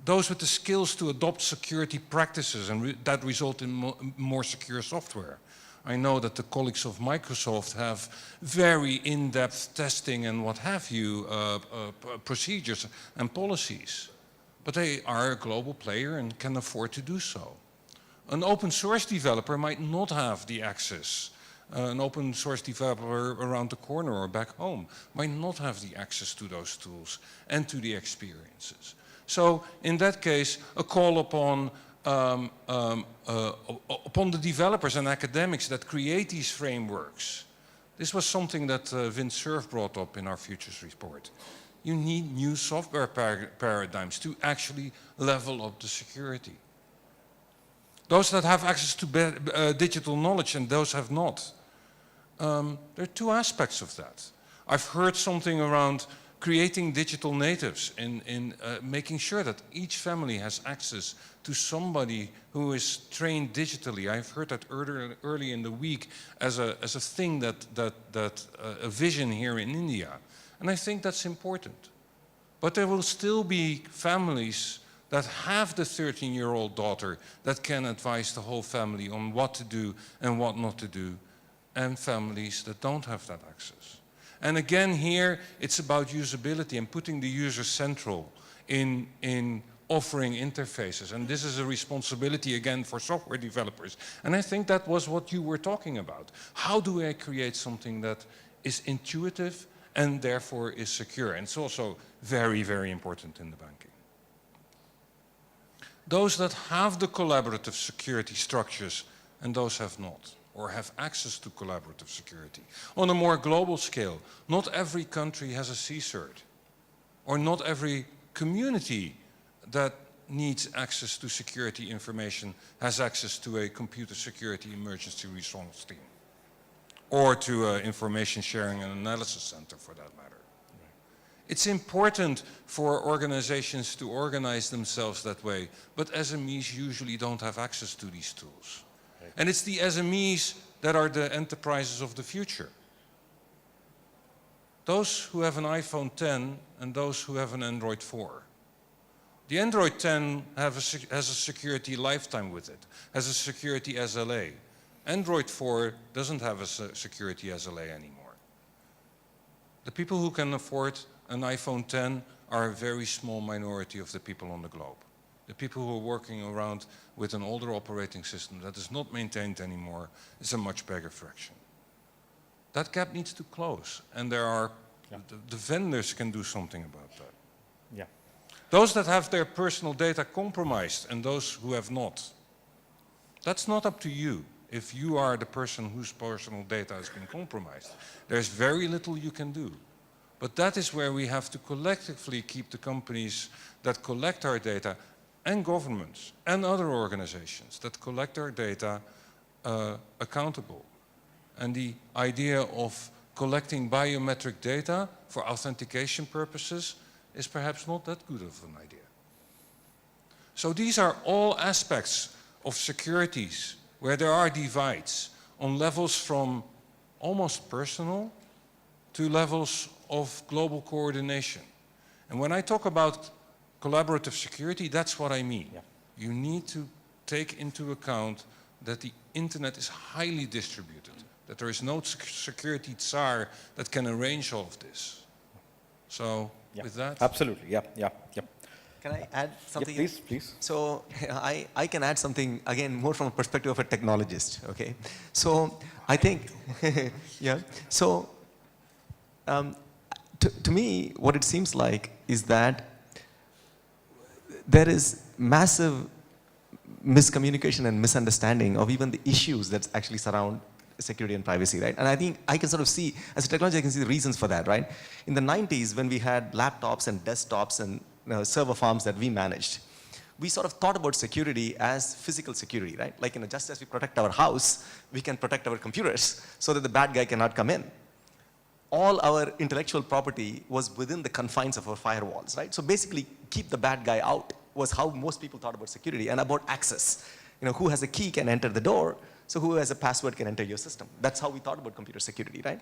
Those with the skills to adopt security practices and that result in more secure software. I know that the colleagues of Microsoft have very in-depth testing and what have you, procedures and policies. But they are a global player and can afford to do so. An open source developer might not have the access. An open source developer around the corner or back home might not have the access to those tools and to the experiences. So in that case, a call upon the developers and academics that create these frameworks This was something that Vince Cerf brought up in our futures report. You need new software paradigms to actually level up the security. Those that have access to digital knowledge and those have not. There are two aspects of that. I've heard something around creating digital natives in making sure that each family has access to somebody who is trained digitally. I've heard that early in the week as a thing a vision here in India. And I think that's important. But there will still be families that have the 13-year-old daughter that can advise the whole family on what to do and what not to do, and families that don't have that access. And again here, it's about usability and putting the user central in offering interfaces. And this is a responsibility again for software developers. And I think that was what you were talking about. How do I create something that is intuitive and therefore is secure? And it's also very, very important in the banking. Those that have the collaborative security structures and those have not, or have access to collaborative security. On a more global scale, not every country has a CSIRT, or not every community that needs access to security information has access to a computer security emergency response team, or to an information sharing and analysis center for that matter. It's important for organizations to organize themselves that way, but SMEs usually don't have access to these tools. And it's the SMEs that are the enterprises of the future. Those who have an iPhone 10 and those who have an Android 4. The Android 10 has a security lifetime with it, has a security SLA. Android 4 doesn't have a security SLA anymore. The people who can afford an iPhone 10 are a very small minority of the people on the globe. The people who are working around with an older operating system that is not maintained anymore is a much bigger fraction. That gap needs to close, and there are, the vendors can do something about that. Yeah. Those that have their personal data compromised and those who have not, that's not up to you. If you are the person whose personal data has been compromised, there's very little you can do. But that is where we have to collectively keep the companies that collect our data and governments and other organizations that collect our data accountable. And the idea of collecting biometric data for authentication purposes is perhaps not that good of an idea. So these are all aspects of securities where there are divides on levels from almost personal to levels of global coordination. And when I talk about collaborative security, that's what I mean. Yeah. You need to take into account that the internet is highly distributed, that there is no security tsar that can arrange all of this. So with that? Absolutely, yeah. Can I add something? Yeah, please. So I can add something, again, more from a perspective of a technologist, okay? So I think, yeah, so to me, what it seems like is that there is massive miscommunication and misunderstanding of even the issues that actually surround security and privacy, right? And I think I can sort of see, as a technologist, I can see the reasons for that, right? In the 90s, when we had laptops and desktops and server farms that we managed, we sort of thought about security as physical security, right? Like, just as we protect our house, we can protect our computers so that the bad guy cannot come in. All our intellectual property was within the confines of our firewalls, right? So basically, keep the bad guy out was how most people thought about security and about access. Who has a key can enter the door, so who has a password can enter your system. That's how we thought about computer security, right?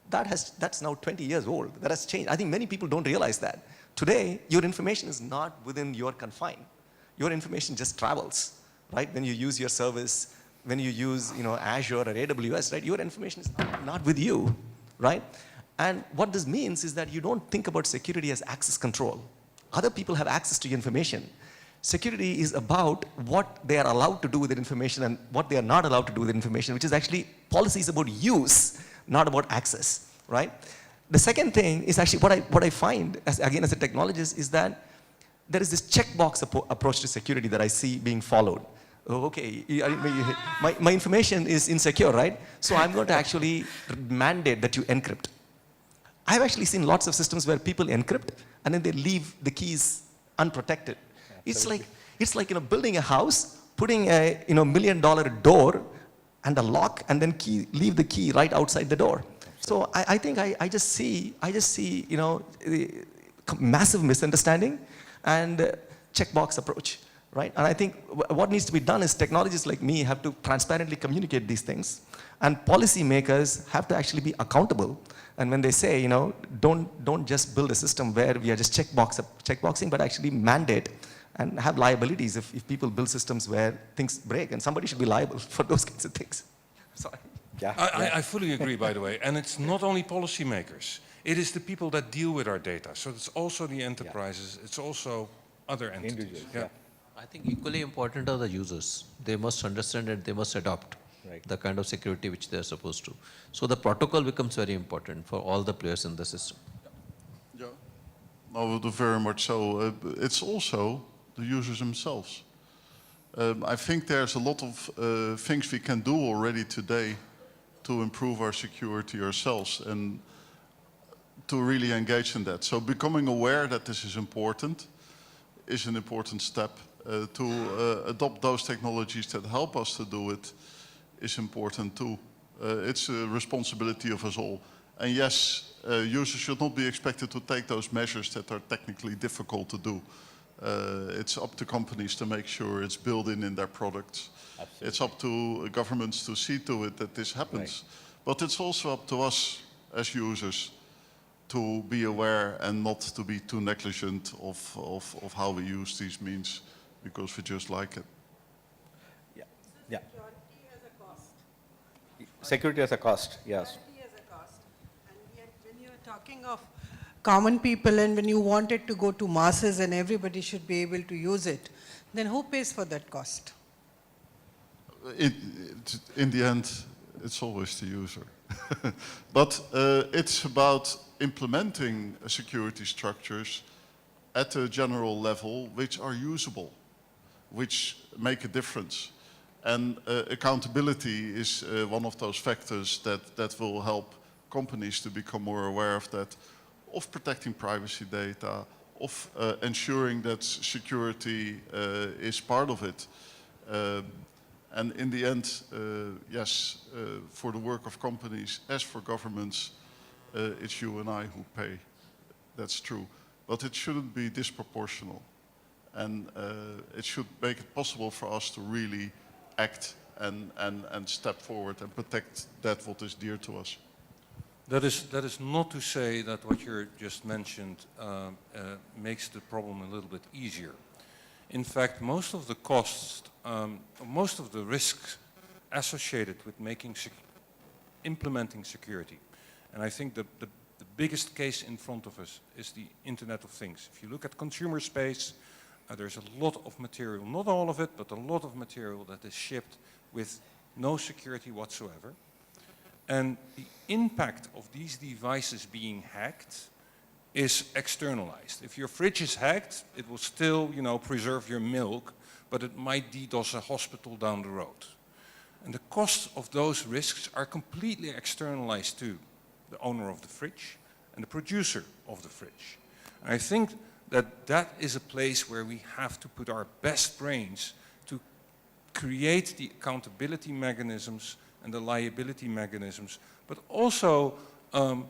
That's now 20 years old. That has changed. I think many people don't realize that. Today, your information is not within your confine. Your information just travels, right? When you use your service, when you use Azure or AWS, right? Your information is not with you, right? And what this means is that you don't think about security as access control. Other people have access to your information. Security is about what they are allowed to do with that information and what they are not allowed to do with that information, which is actually policies about use, not about access, right? The second thing is actually what I find, as a technologist, is that there is this checkbox approach to security that I see being followed. oh, okay, my information is insecure, right? So I'm going to actually mandate that you encrypt. I've actually seen lots of systems where people encrypt and then they leave the keys unprotected. Absolutely. It's like building a house, putting a $1 million door and a lock, and then leave the key right outside the door. So I think I just see the massive misunderstanding and checkbox approach, right? And I think what needs to be done is technologists like me have to transparently communicate these things, and policymakers have to actually be accountable. And when they say, don't just build a system where we are just checkboxing, but actually mandate and have liabilities if people build systems where things break, and somebody should be liable for those kinds of things. Sorry. Yeah. I fully agree, by the way. And it's not only policymakers. It is the people that deal with our data. So it's also the enterprises. It's also other entities. Individuals, Yeah. I think equally important are the users. They must understand and they must adopt the kind of security which they are supposed to. So the protocol becomes very important for all the players in the system. Yeah, no, very much so. It's also the users themselves. I think there's a lot of things we can do already today to improve our security ourselves and to really engage in that. So becoming aware that this is important is an important step. To adopt those technologies that help us to do it is important too. It's a responsibility of us all. And yes, users should not be expected to take those measures that are technically difficult to do. It's up to companies to make sure it's built in their products. Absolutely. It's up to governments to see to it that this happens. Right. But it's also up to us as users to be aware and not to be too negligent of how we use these means, because we just like it. Yeah. Yeah. Security has a cost. Security has a cost, yes. Security has a cost. And yet when you're talking of common people and when you want it to go to masses and everybody should be able to use it, then who pays for that cost? In the end, it's always the user. But it's about implementing security structures at a general level which are usable, which make a difference. And accountability is one of those factors that will help companies to become more aware of that, of protecting privacy data, of ensuring that security is part of it. And in the end, yes, for the work of companies, as for governments, it's you and I who pay. That's true. But it shouldn't be disproportional. And it should make it possible for us to really act and step forward and protect that what is dear to us. That is not to say that what you just mentioned makes the problem a little bit easier. In fact, most of the costs, most of the risks associated with implementing security, and I think the biggest case in front of us is the Internet of Things. If you look at consumer space, there's a lot of material, not all of it, but a lot of material that is shipped with no security whatsoever. And the impact of these devices being hacked is externalized. If your fridge is hacked, it will still, preserve your milk, but it might DDoS a hospital down the road. And the costs of those risks are completely externalized to the owner of the fridge and the producer of the fridge. And I think that is a place where we have to put our best brains to create the accountability mechanisms and the liability mechanisms, but also the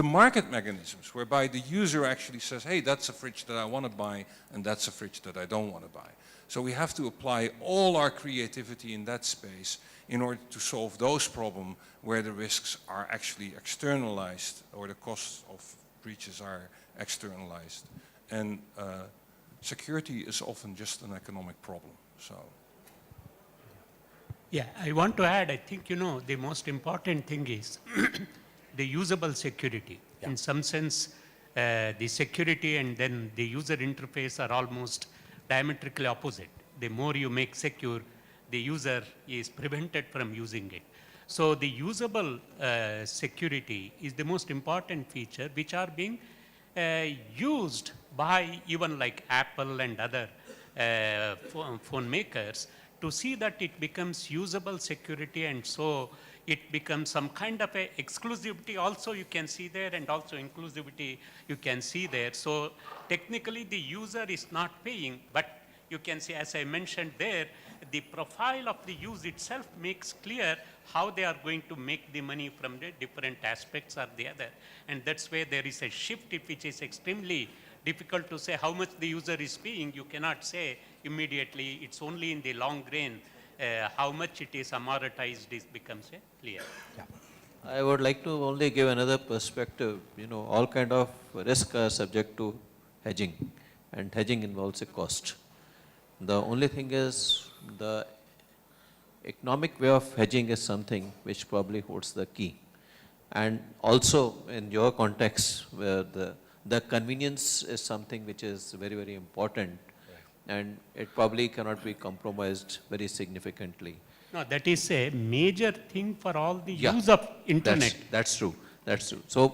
market mechanisms, whereby the user actually says, hey, that's a fridge that I want to buy, and that's a fridge that I don't want to buy. So we have to apply all our creativity in that space in order to solve those problems where the risks are actually externalized, or the costs of breaches are externalized. And security is often just an economic problem. So. Yeah, I want to add, I think, the most important thing is the usable security. Yeah. In some sense, the security and then the user interface are almost diametrically opposite. The more you make secure, the user is prevented from using it. So the usable security is the most important feature, which are being used by even like Apple and other phone makers to see that it becomes usable security, and so it becomes some kind of a exclusivity also you can see there, and also inclusivity you can see there. So technically the user is not paying, but you can see, as I mentioned there, the profile of the use itself makes clear how they are going to make the money from the different aspects or the other. And that's where there is a shift which is extremely difficult to say how much the user is paying. You cannot say immediately. It's only in the long run how much it is amortized becomes clear. Yeah. I would like to only give another perspective. All kind of risk are subject to hedging, and hedging involves a cost. The only thing is the economic way of hedging is something which probably holds the key. And also in your context, where the convenience is something which is very, very important, and it probably cannot be compromised very significantly. No, that is a major thing for all the use of internet. That's true. That's true. So,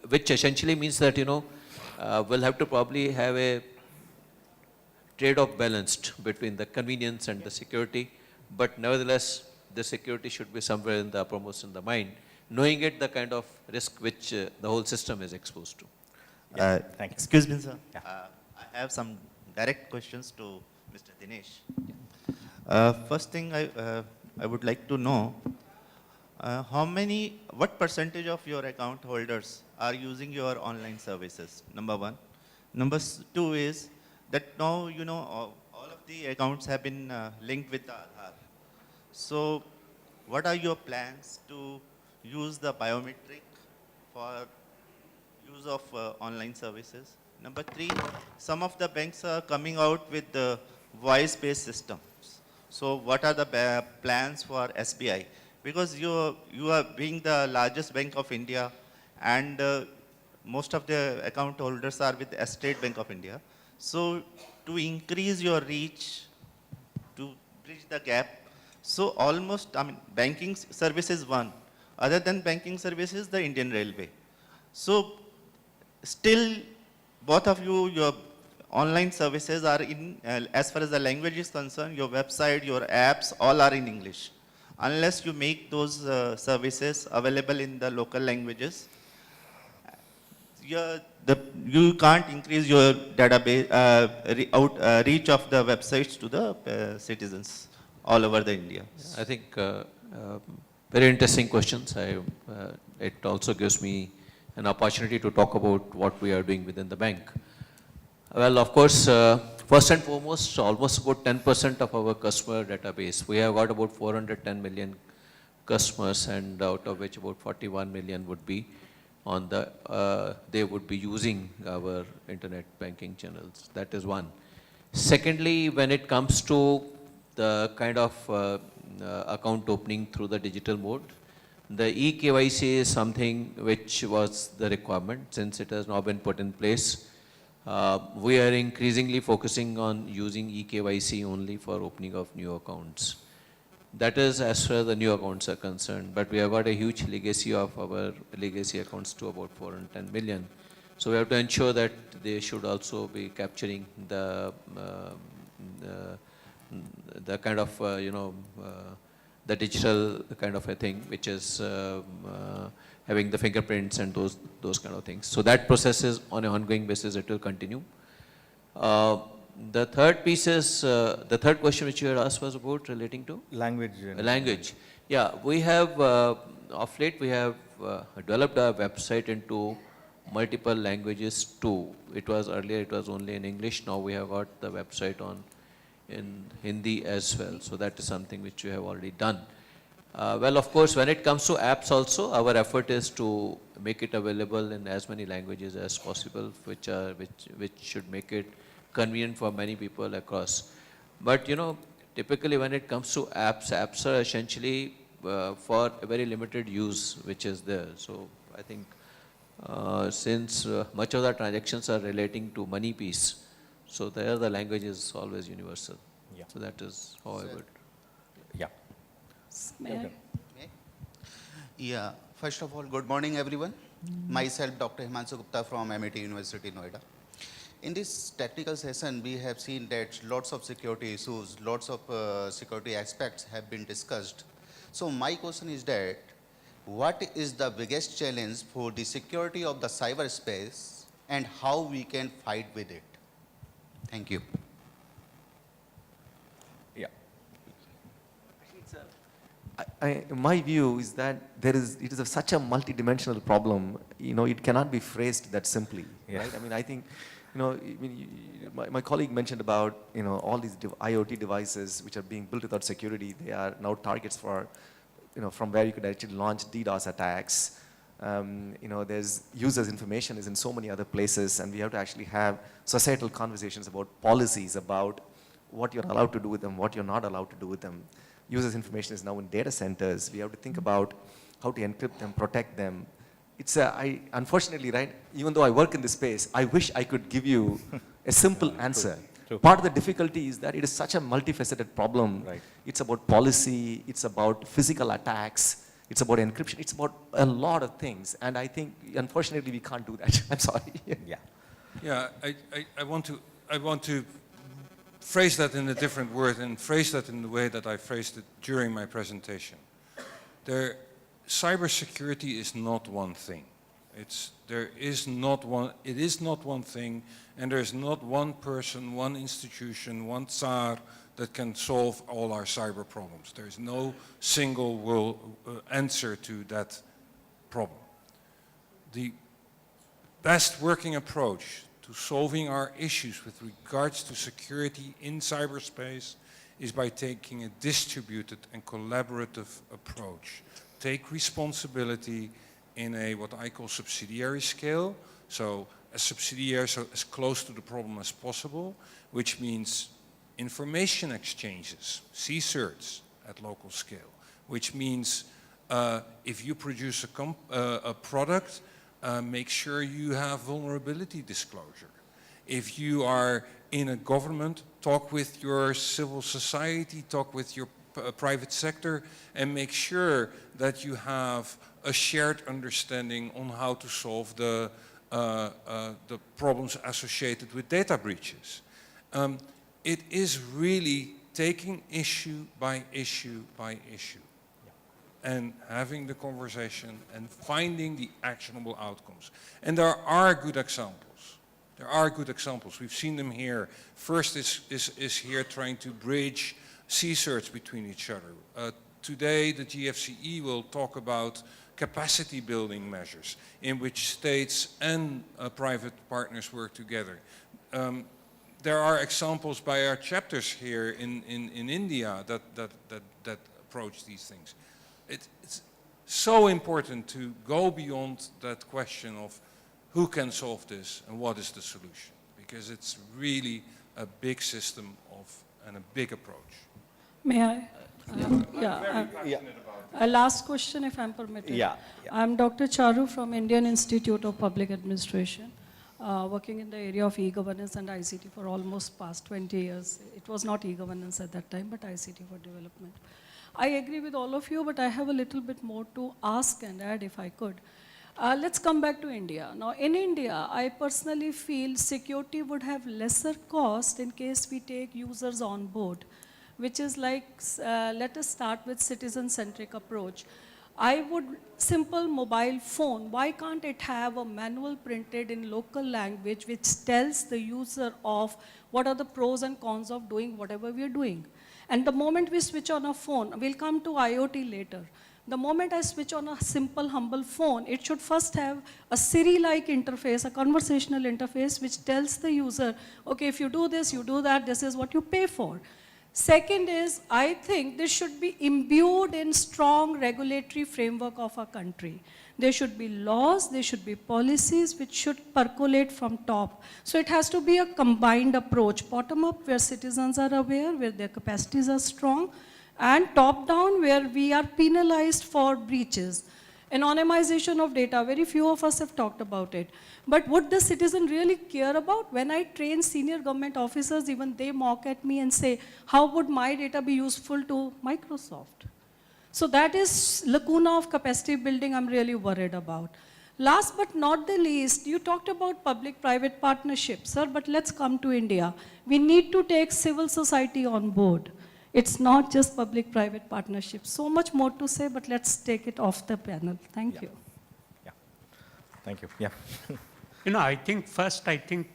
which essentially means that, we'll have to probably have a trade-off balanced between the convenience and the security, but nevertheless, the security should be somewhere in the uppermost in the mind, knowing it the kind of risk which the whole system is exposed to. Thank you. Excuse me, sir. I have some direct questions to Mr. Dinesh. First thing I would like to know, what percentage of your account holders are using your online services? Number one. Number two is that now, all of the accounts have been linked with the Aadhaar. So what are your plans to use the biometric for use of online services? Number three, some of the banks are coming out with the voice-based systems. So what are the plans for SBI? Because you are being the largest bank of India, and most of the account holders are with the State Bank of India. So to increase your reach, to bridge the gap, so almost, banking service is one. Other than banking services, the Indian Railway. So still, both of you, your online services are in, as far as the language is concerned, your website, your apps, all are in English. Unless you make those services available in the local languages, you can't increase your database, reach of the websites to the citizens all over the India. I think very interesting questions. It also gives me an opportunity to talk about what we are doing within the bank. Well, of course, first and foremost, almost about 10% of our customer database. We have got about 410 million customers, and out of which about 41 million would be on the, they would be using our internet banking channels. That is one. Secondly, when it comes to the kind of account opening through the digital mode, the eKYC is something which was the requirement. Since it has now been put in place, we are increasingly focusing on using eKYC only for opening of new accounts. That is as far as the new accounts are concerned, but we have got a huge legacy of our legacy accounts to about 410 million. So we have to ensure that they should also be capturing the kind of, the digital kind of a thing, which is having the fingerprints and those kind of things. So that process is on an ongoing basis, it will continue. The third piece is, the third question which you had asked was about relating to? Language. Language. Yeah, we have, of late we have developed our website into multiple languages too. It was earlier, it was only in English. Now we have got the website in Hindi as well. So that is something which we have already done. Well, of course, when it comes to apps also, our effort is to make it available in as many languages as possible, which should make it convenient for many people across. But typically when it comes to apps are essentially for a very limited use, which is there. So I think since much of the transactions are relating to money piece, so there the language is always universal. Yeah. So that is how I would. Yeah. May I? Yeah. First of all, good morning, everyone. Myself, Dr. Hemant Gupta from MIT University, Noida. In this technical session, we have seen that lots of security issues, lots of security aspects have been discussed. So my question is that, what is the biggest challenge for the security of the cyberspace and how we can fight with it? Thank you. Yeah. My view is that it is such a multidimensional problem. It cannot be phrased that simply, right? I mean, I think, my colleague mentioned about, all these IoT devices which are being built without security. They are now targets for, from where you could actually launch DDoS attacks. There's users' information is in so many other places, and we have to actually have societal conversations about policies, about what you're allowed to do with them, what you're not allowed to do with them. Users' information is now in data centers. We have to think about how to encrypt them, protect them. Unfortunately, right, even though I work in this space, I wish I could give you a simple answer. True. Part of the difficulty is that it is such a multifaceted problem. Right. It's about policy, it's about physical attacks, it's about encryption, it's about a lot of things. And I think, unfortunately, we can't do that. I'm sorry. Yeah. Yeah, I want to phrase that in a different word and phrase that in the way that I phrased it during my presentation. Cybersecurity is not one thing. It is not one thing, and there is not one person, one institution, one Tsar that can solve all our cyber problems. There is no single answer to that problem. The best working approach to solving our issues with regards to security in cyberspace is by taking a distributed and collaborative approach. Take responsibility in a what I call subsidiary scale, so a subsidiary, so as close to the problem as possible, which means information exchanges, CSIRTs at local scale, which means if you produce a product, make sure you have vulnerability disclosure. If you are in a government, talk with your civil society, talk with your private sector, and make sure that you have a shared understanding on how to solve the problems associated with data breaches. It is really taking issue by issue by issue, and having the conversation and finding the actionable outcomes. And there are good examples. There are good examples. We've seen them here. First is here trying to bridge CSIRTs between each other. Today, the GFCE will talk about capacity building measures in which states and private partners work together. There are examples by our chapters here in India that approach these things. It's so important to go beyond that question of who can solve this and what is the solution, because it's really a big system and a big approach. May I? A last question, if I'm permitted. Yeah. I'm Dr. Charu from Indian Institute of Public Administration, working in the area of e-governance and ICT for almost past 20 years. It was not e-governance at that time, but ICT for development. I agree with all of you, but I have a little bit more to ask and add if I could. Let's come back to India. Now, in India, I personally feel security would have lesser cost in case we take users on board, which is like, let us start with citizen-centric approach. Simple mobile phone, why can't it have a manual printed in local language which tells the user of what are the pros and cons of doing whatever we are doing? And the moment we switch on a phone, we'll come to IoT later. The moment I switch on a simple, humble phone, it should first have a Siri-like interface, a conversational interface, which tells the user, okay, if you do this, you do that, this is what you pay for. Second is, I think this should be imbued in strong regulatory framework of our country. There should be laws, there should be policies which should percolate from top. So it has to be a combined approach, bottom up where citizens are aware, where their capacities are strong, and top down where we are penalized for breaches. Anonymization of data, very few of us have talked about it. But would the citizen really care about? When I train senior government officers, even they mock at me and say, how would my data be useful to Microsoft? So that is lacuna of capacity building I'm really worried about. Last but not the least, you talked about public-private partnerships, sir, but let's come to India. We need to take civil society on board. It's not just public-private partnerships. So much more to say, but let's take it off the panel. Thank you. Yeah. Thank you. Yeah. You know, I think first,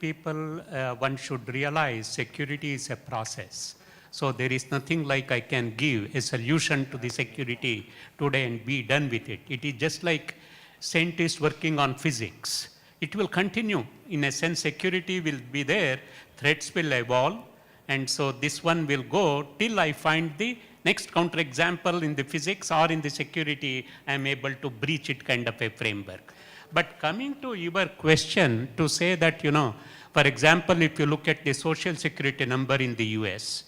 people, one should realize security is a process. So there is nothing like I can give a solution to the security today and be done with it. It is just like scientists working on physics. It will continue. In a sense, security will be there, threats will evolve, and so this one will go till I find the next counterexample in the physics or in the security, I am able to breach it kind of a framework. But coming to your question, to say that, you know, for example, if you look at the social security number in the US,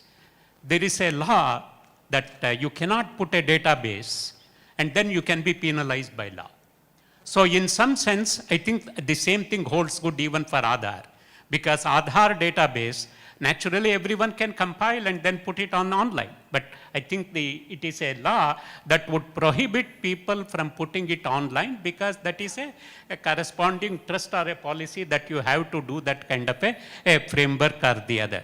there is a law that you cannot put a database and then you can be penalized by law. So in some sense, I think the same thing holds good even for Aadhaar, because Aadhaar database, naturally everyone can compile and then put it on online. But I think it is a law that would prohibit people from putting it online, because that is a corresponding trust or a policy that you have to do that kind of a framework or the other.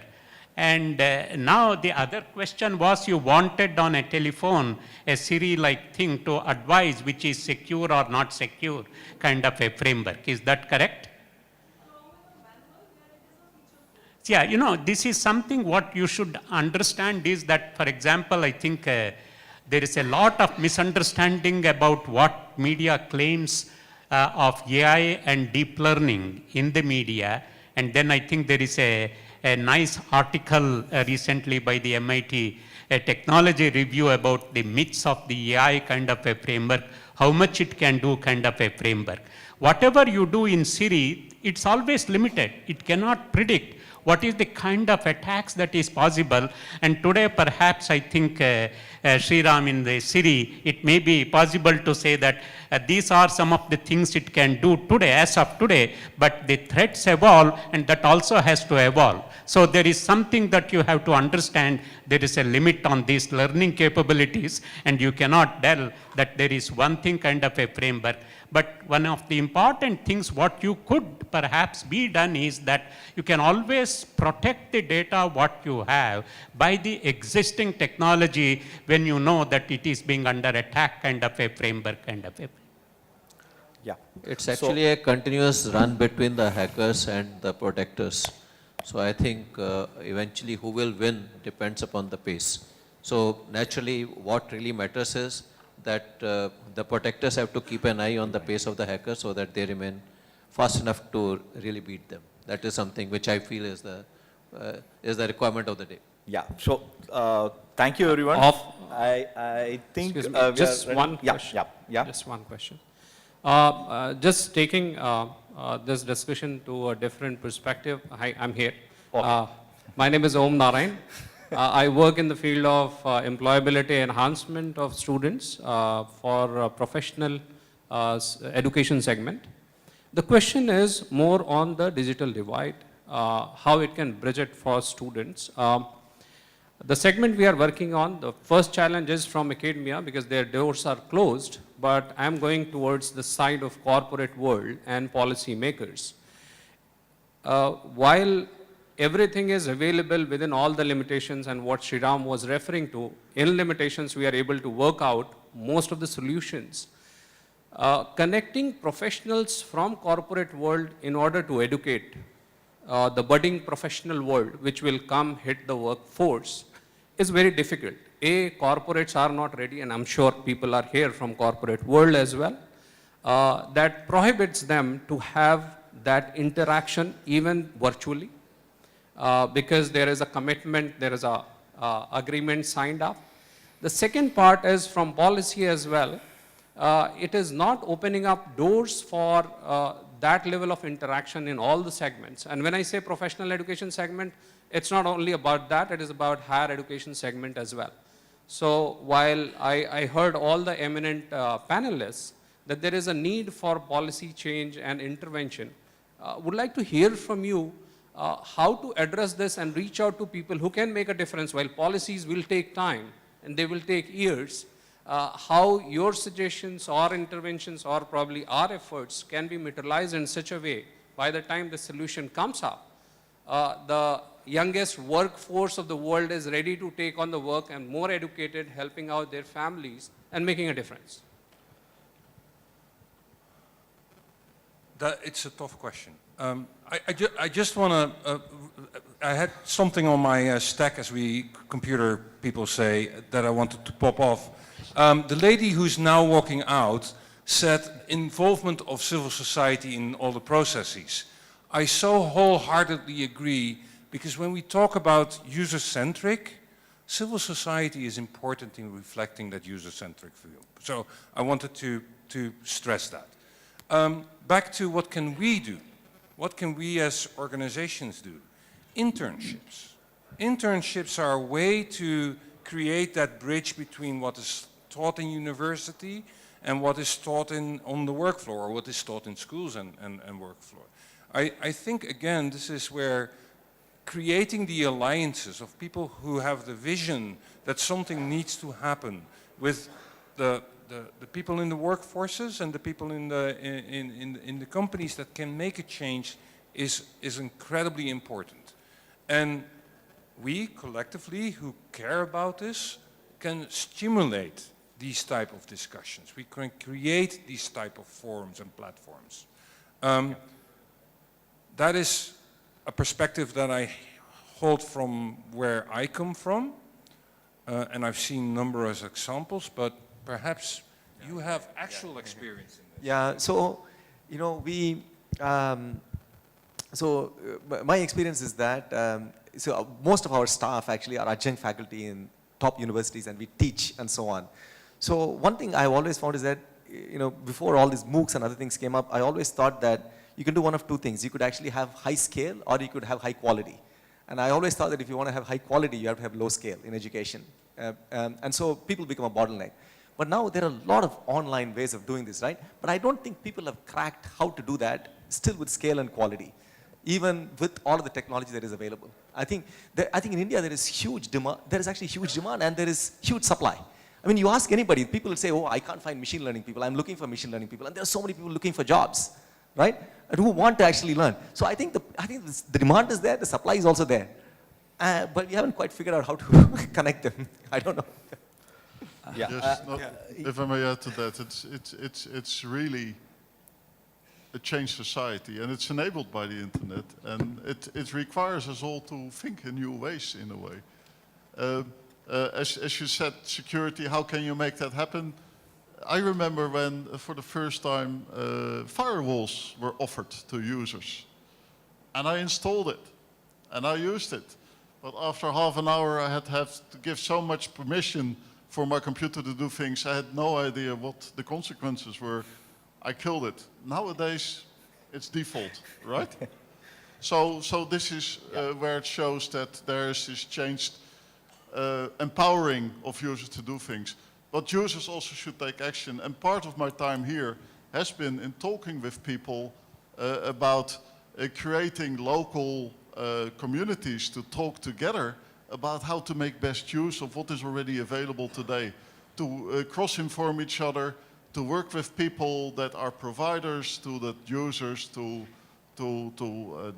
And now the other question was, you wanted on a telephone a Siri-like thing to advise which is secure or not secure kind of a framework. Is that correct? Yeah, you know, this is something what you should understand is that, for example, I think there is a lot of misunderstanding about what media claims of AI and deep learning in the media. And then I think there is a nice article recently by the MIT technology review about the myths of the AI kind of a framework, how much it can do kind of a framework. Whatever you do in Siri, it's always limited. It cannot predict what is the kind of attacks that is possible. And today, perhaps, I think, Sriram, in the Siri, it may be possible to say that these are some of the things it can do today, as of today, but the threats evolve, and that also has to evolve. So there is something that you have to understand. There is a limit on these learning capabilities, and you cannot tell that there is one thing kind of a framework. But one of the important things what you could perhaps be done is that you can always protect the data what you have by the existing technology when you know that it is being under attack kind of a framework kind of a. Yeah. It's actually a continuous run between the hackers and the protectors. So I think eventually who will win depends upon the pace. So naturally what really matters is that the protectors have to keep an eye on the pace of the hackers so that they remain fast enough to really beat them. That is something which I feel is the requirement of the day. Yeah. So thank you, everyone. I think just one question. Yeah. Just one question. Just taking this discussion to a different perspective. Hi, I'm here. Okay. My name is Om Narayan. I work in the field of employability enhancement of students for professional education segment. The question is more on the digital divide, how it can bridge it for students. The segment we are working on, the first challenge is from academia because their doors are closed, but I'm going towards the side of corporate world and policy makers. While everything is available within all the limitations and what Sriram was referring to, in limitations we are able to work out most of the solutions. Connecting professionals from corporate world in order to educate the budding professional world which will come hit the workforce is very difficult. Corporates are not ready, and I'm sure people are here from corporate world as well. That prohibits them to have that interaction even virtually. Because there is a commitment, there is a agreement signed up. The second part is from policy as well. It is not opening up doors for that level of interaction in all the segments. And when I say professional education segment, it's not only about that, it is about higher education segment as well. So while I heard all the eminent panelists that there is a need for policy change and intervention, would like to hear from you how to address this and reach out to people who can make a difference. While policies will take time and they will take years, how your suggestions or interventions or probably our efforts can be materialized in such a way by the time the solution comes up, the youngest workforce of the world is ready to take on the work and more educated, helping out their families and making a difference? It's a tough question. I just want to, I had something on my stack, as we computer people say, that I wanted to pop off. The lady who's now walking out said involvement of civil society in all the processes. I so wholeheartedly agree, because when we talk about user-centric, civil society is important in reflecting that user-centric view. So I wanted to stress that. Back to what can we do? What can we as organizations do? Internships. Internships are a way to create that bridge between what is taught in university and what is taught on the work floor, or what is taught in schools and work floor. I think, again, this is where creating the alliances of people who have the vision that something needs to happen with the people in the workforces and the people in the companies that can make a change is incredibly important. And we collectively who care about this can stimulate these type of discussions. We can create these type of forums and platforms. That is a perspective that I hold from where I come from, and I've seen numerous examples, but perhaps you have actual experience in this. Yeah, so, you know, my experience is that, most of our staff actually are adjunct faculty in top universities, and we teach and so on. So one thing I've always found is that, you know, before all these MOOCs and other things came up, I always thought that you can do one of two things. You could actually have high scale, or you could have high quality. And I always thought that if you want to have high quality, you have to have low scale in education. And so people become a bottleneck. But now there are a lot of online ways of doing this, right? But I don't think people have cracked how to do that still with scale and quality, even with all of the technology that is available. I think in India there is huge demand. There is actually huge demand, and there is huge supply. I mean, you ask anybody, people will say, oh, I can't find machine learning people. I'm looking for machine learning people. And there are so many people looking for jobs, right? And who want to actually learn. So I think the demand is there, the supply is also there. But we haven't quite figured out how to connect them. I don't know. Yeah. Yes, if I may add to that, it's really a changed society, and it's enabled by the internet, and it requires us all to think in new ways, in a way. As you said, security, how can you make that happen? I remember when, for the first time, firewalls were offered to users. And I installed it, and I used it. But after half an hour, I had to give so much permission for my computer to do things. I had no idea what the consequences were. I killed it. Nowadays, it's default, right? So this is where it shows that there is this changed empowering of users to do things. But users also should take action. And part of my time here has been in talking with people about creating local communities to talk together about how to make best use of what is already available today, to cross-inform each other, to work with people that are providers, to the users, to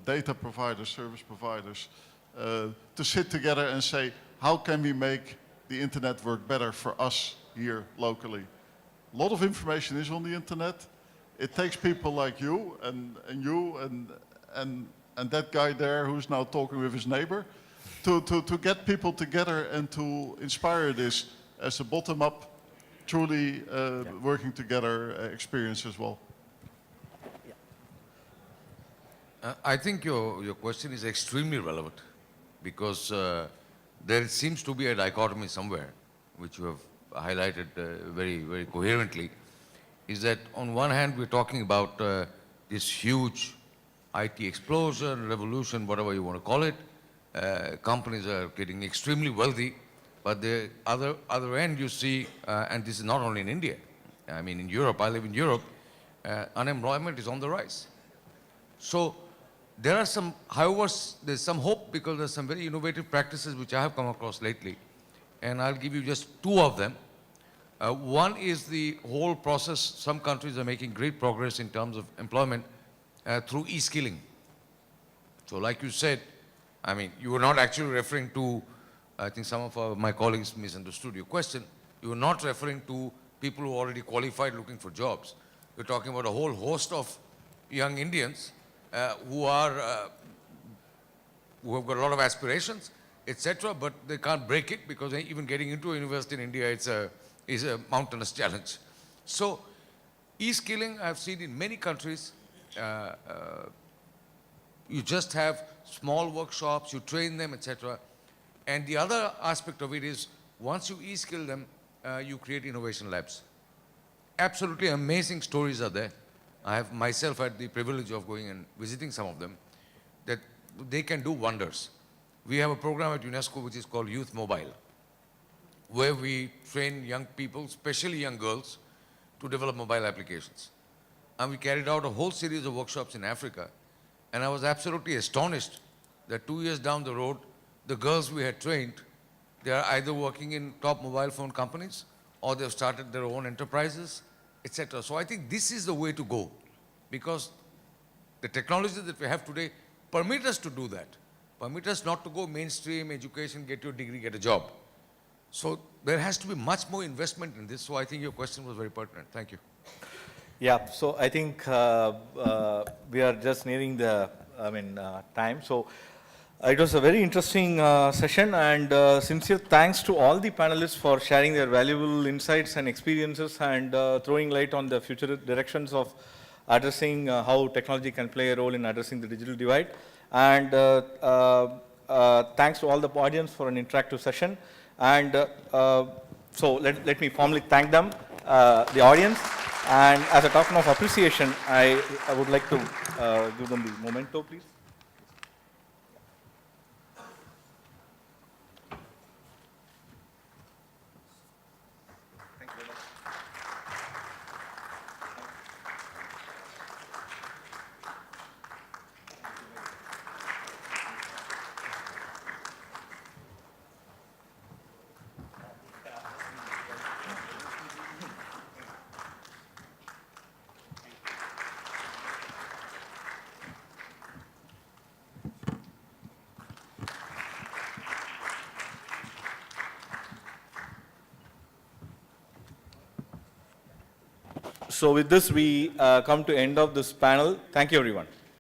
data providers, service providers, to sit together and say, how can we make the internet work better for us here locally? A lot of information is on the internet. It takes people like you and that guy there who's now talking with his neighbor to get people together and to inspire this as a bottom-up, truly working together experience as well. I think your question is extremely relevant, because there seems to be a dichotomy somewhere, which you have highlighted very, very coherently, is that on one hand we're talking about this huge IT explosion, revolution, whatever you want to call it. Companies are getting extremely wealthy, but the other end you see, and this is not only in India, I mean in Europe, I live in Europe, unemployment is on the rise. So there are some, however, there's some hope, because there's some very innovative practices which I have come across lately, and I'll give you just two of them. One is the whole process. Some countries are making great progress in terms of employment through e-skilling. So like you said, I mean, you were not actually referring to, I think some of my colleagues misunderstood your question. You were not referring to people who are already qualified looking for jobs. You're talking about a whole host of young Indians who have got a lot of aspirations, etc., but they can't break it because even getting into a university in India is a mountainous challenge. So e-skilling I've seen in many countries. You just have small workshops, you train them, etc. And the other aspect of it is once you e-skill them, you create innovation labs. Absolutely amazing stories are there. I have myself had the privilege of going and visiting some of them, that they can do wonders. We have a program at UNESCO which is called Youth Mobile, where we train young people, especially young girls, to develop mobile applications. And we carried out a whole series of workshops in Africa, and I was absolutely astonished that 2 years down the road, the girls we had trained, they are either working in top mobile phone companies, or they've started their own enterprises, etc. So I think this is the way to go, because the technologies that we have today permit us to do that, permit us not to go mainstream education, get your degree, get a job. So there has to be much more investment in this. So I think your question was very pertinent. Thank you. Yeah, so I think we are just nearing the time. So it was a very interesting session, and sincere thanks to all the panelists for sharing their valuable insights and experiences and throwing light on the future directions of addressing how technology can play a role in addressing the digital divide. And thanks to all the audience for an interactive session. And so let me formally thank them, the audience. And as a token of appreciation, I would like to give them the memento, please. Thank you very much. So with this, we come to end of this panel. Thank you, everyone.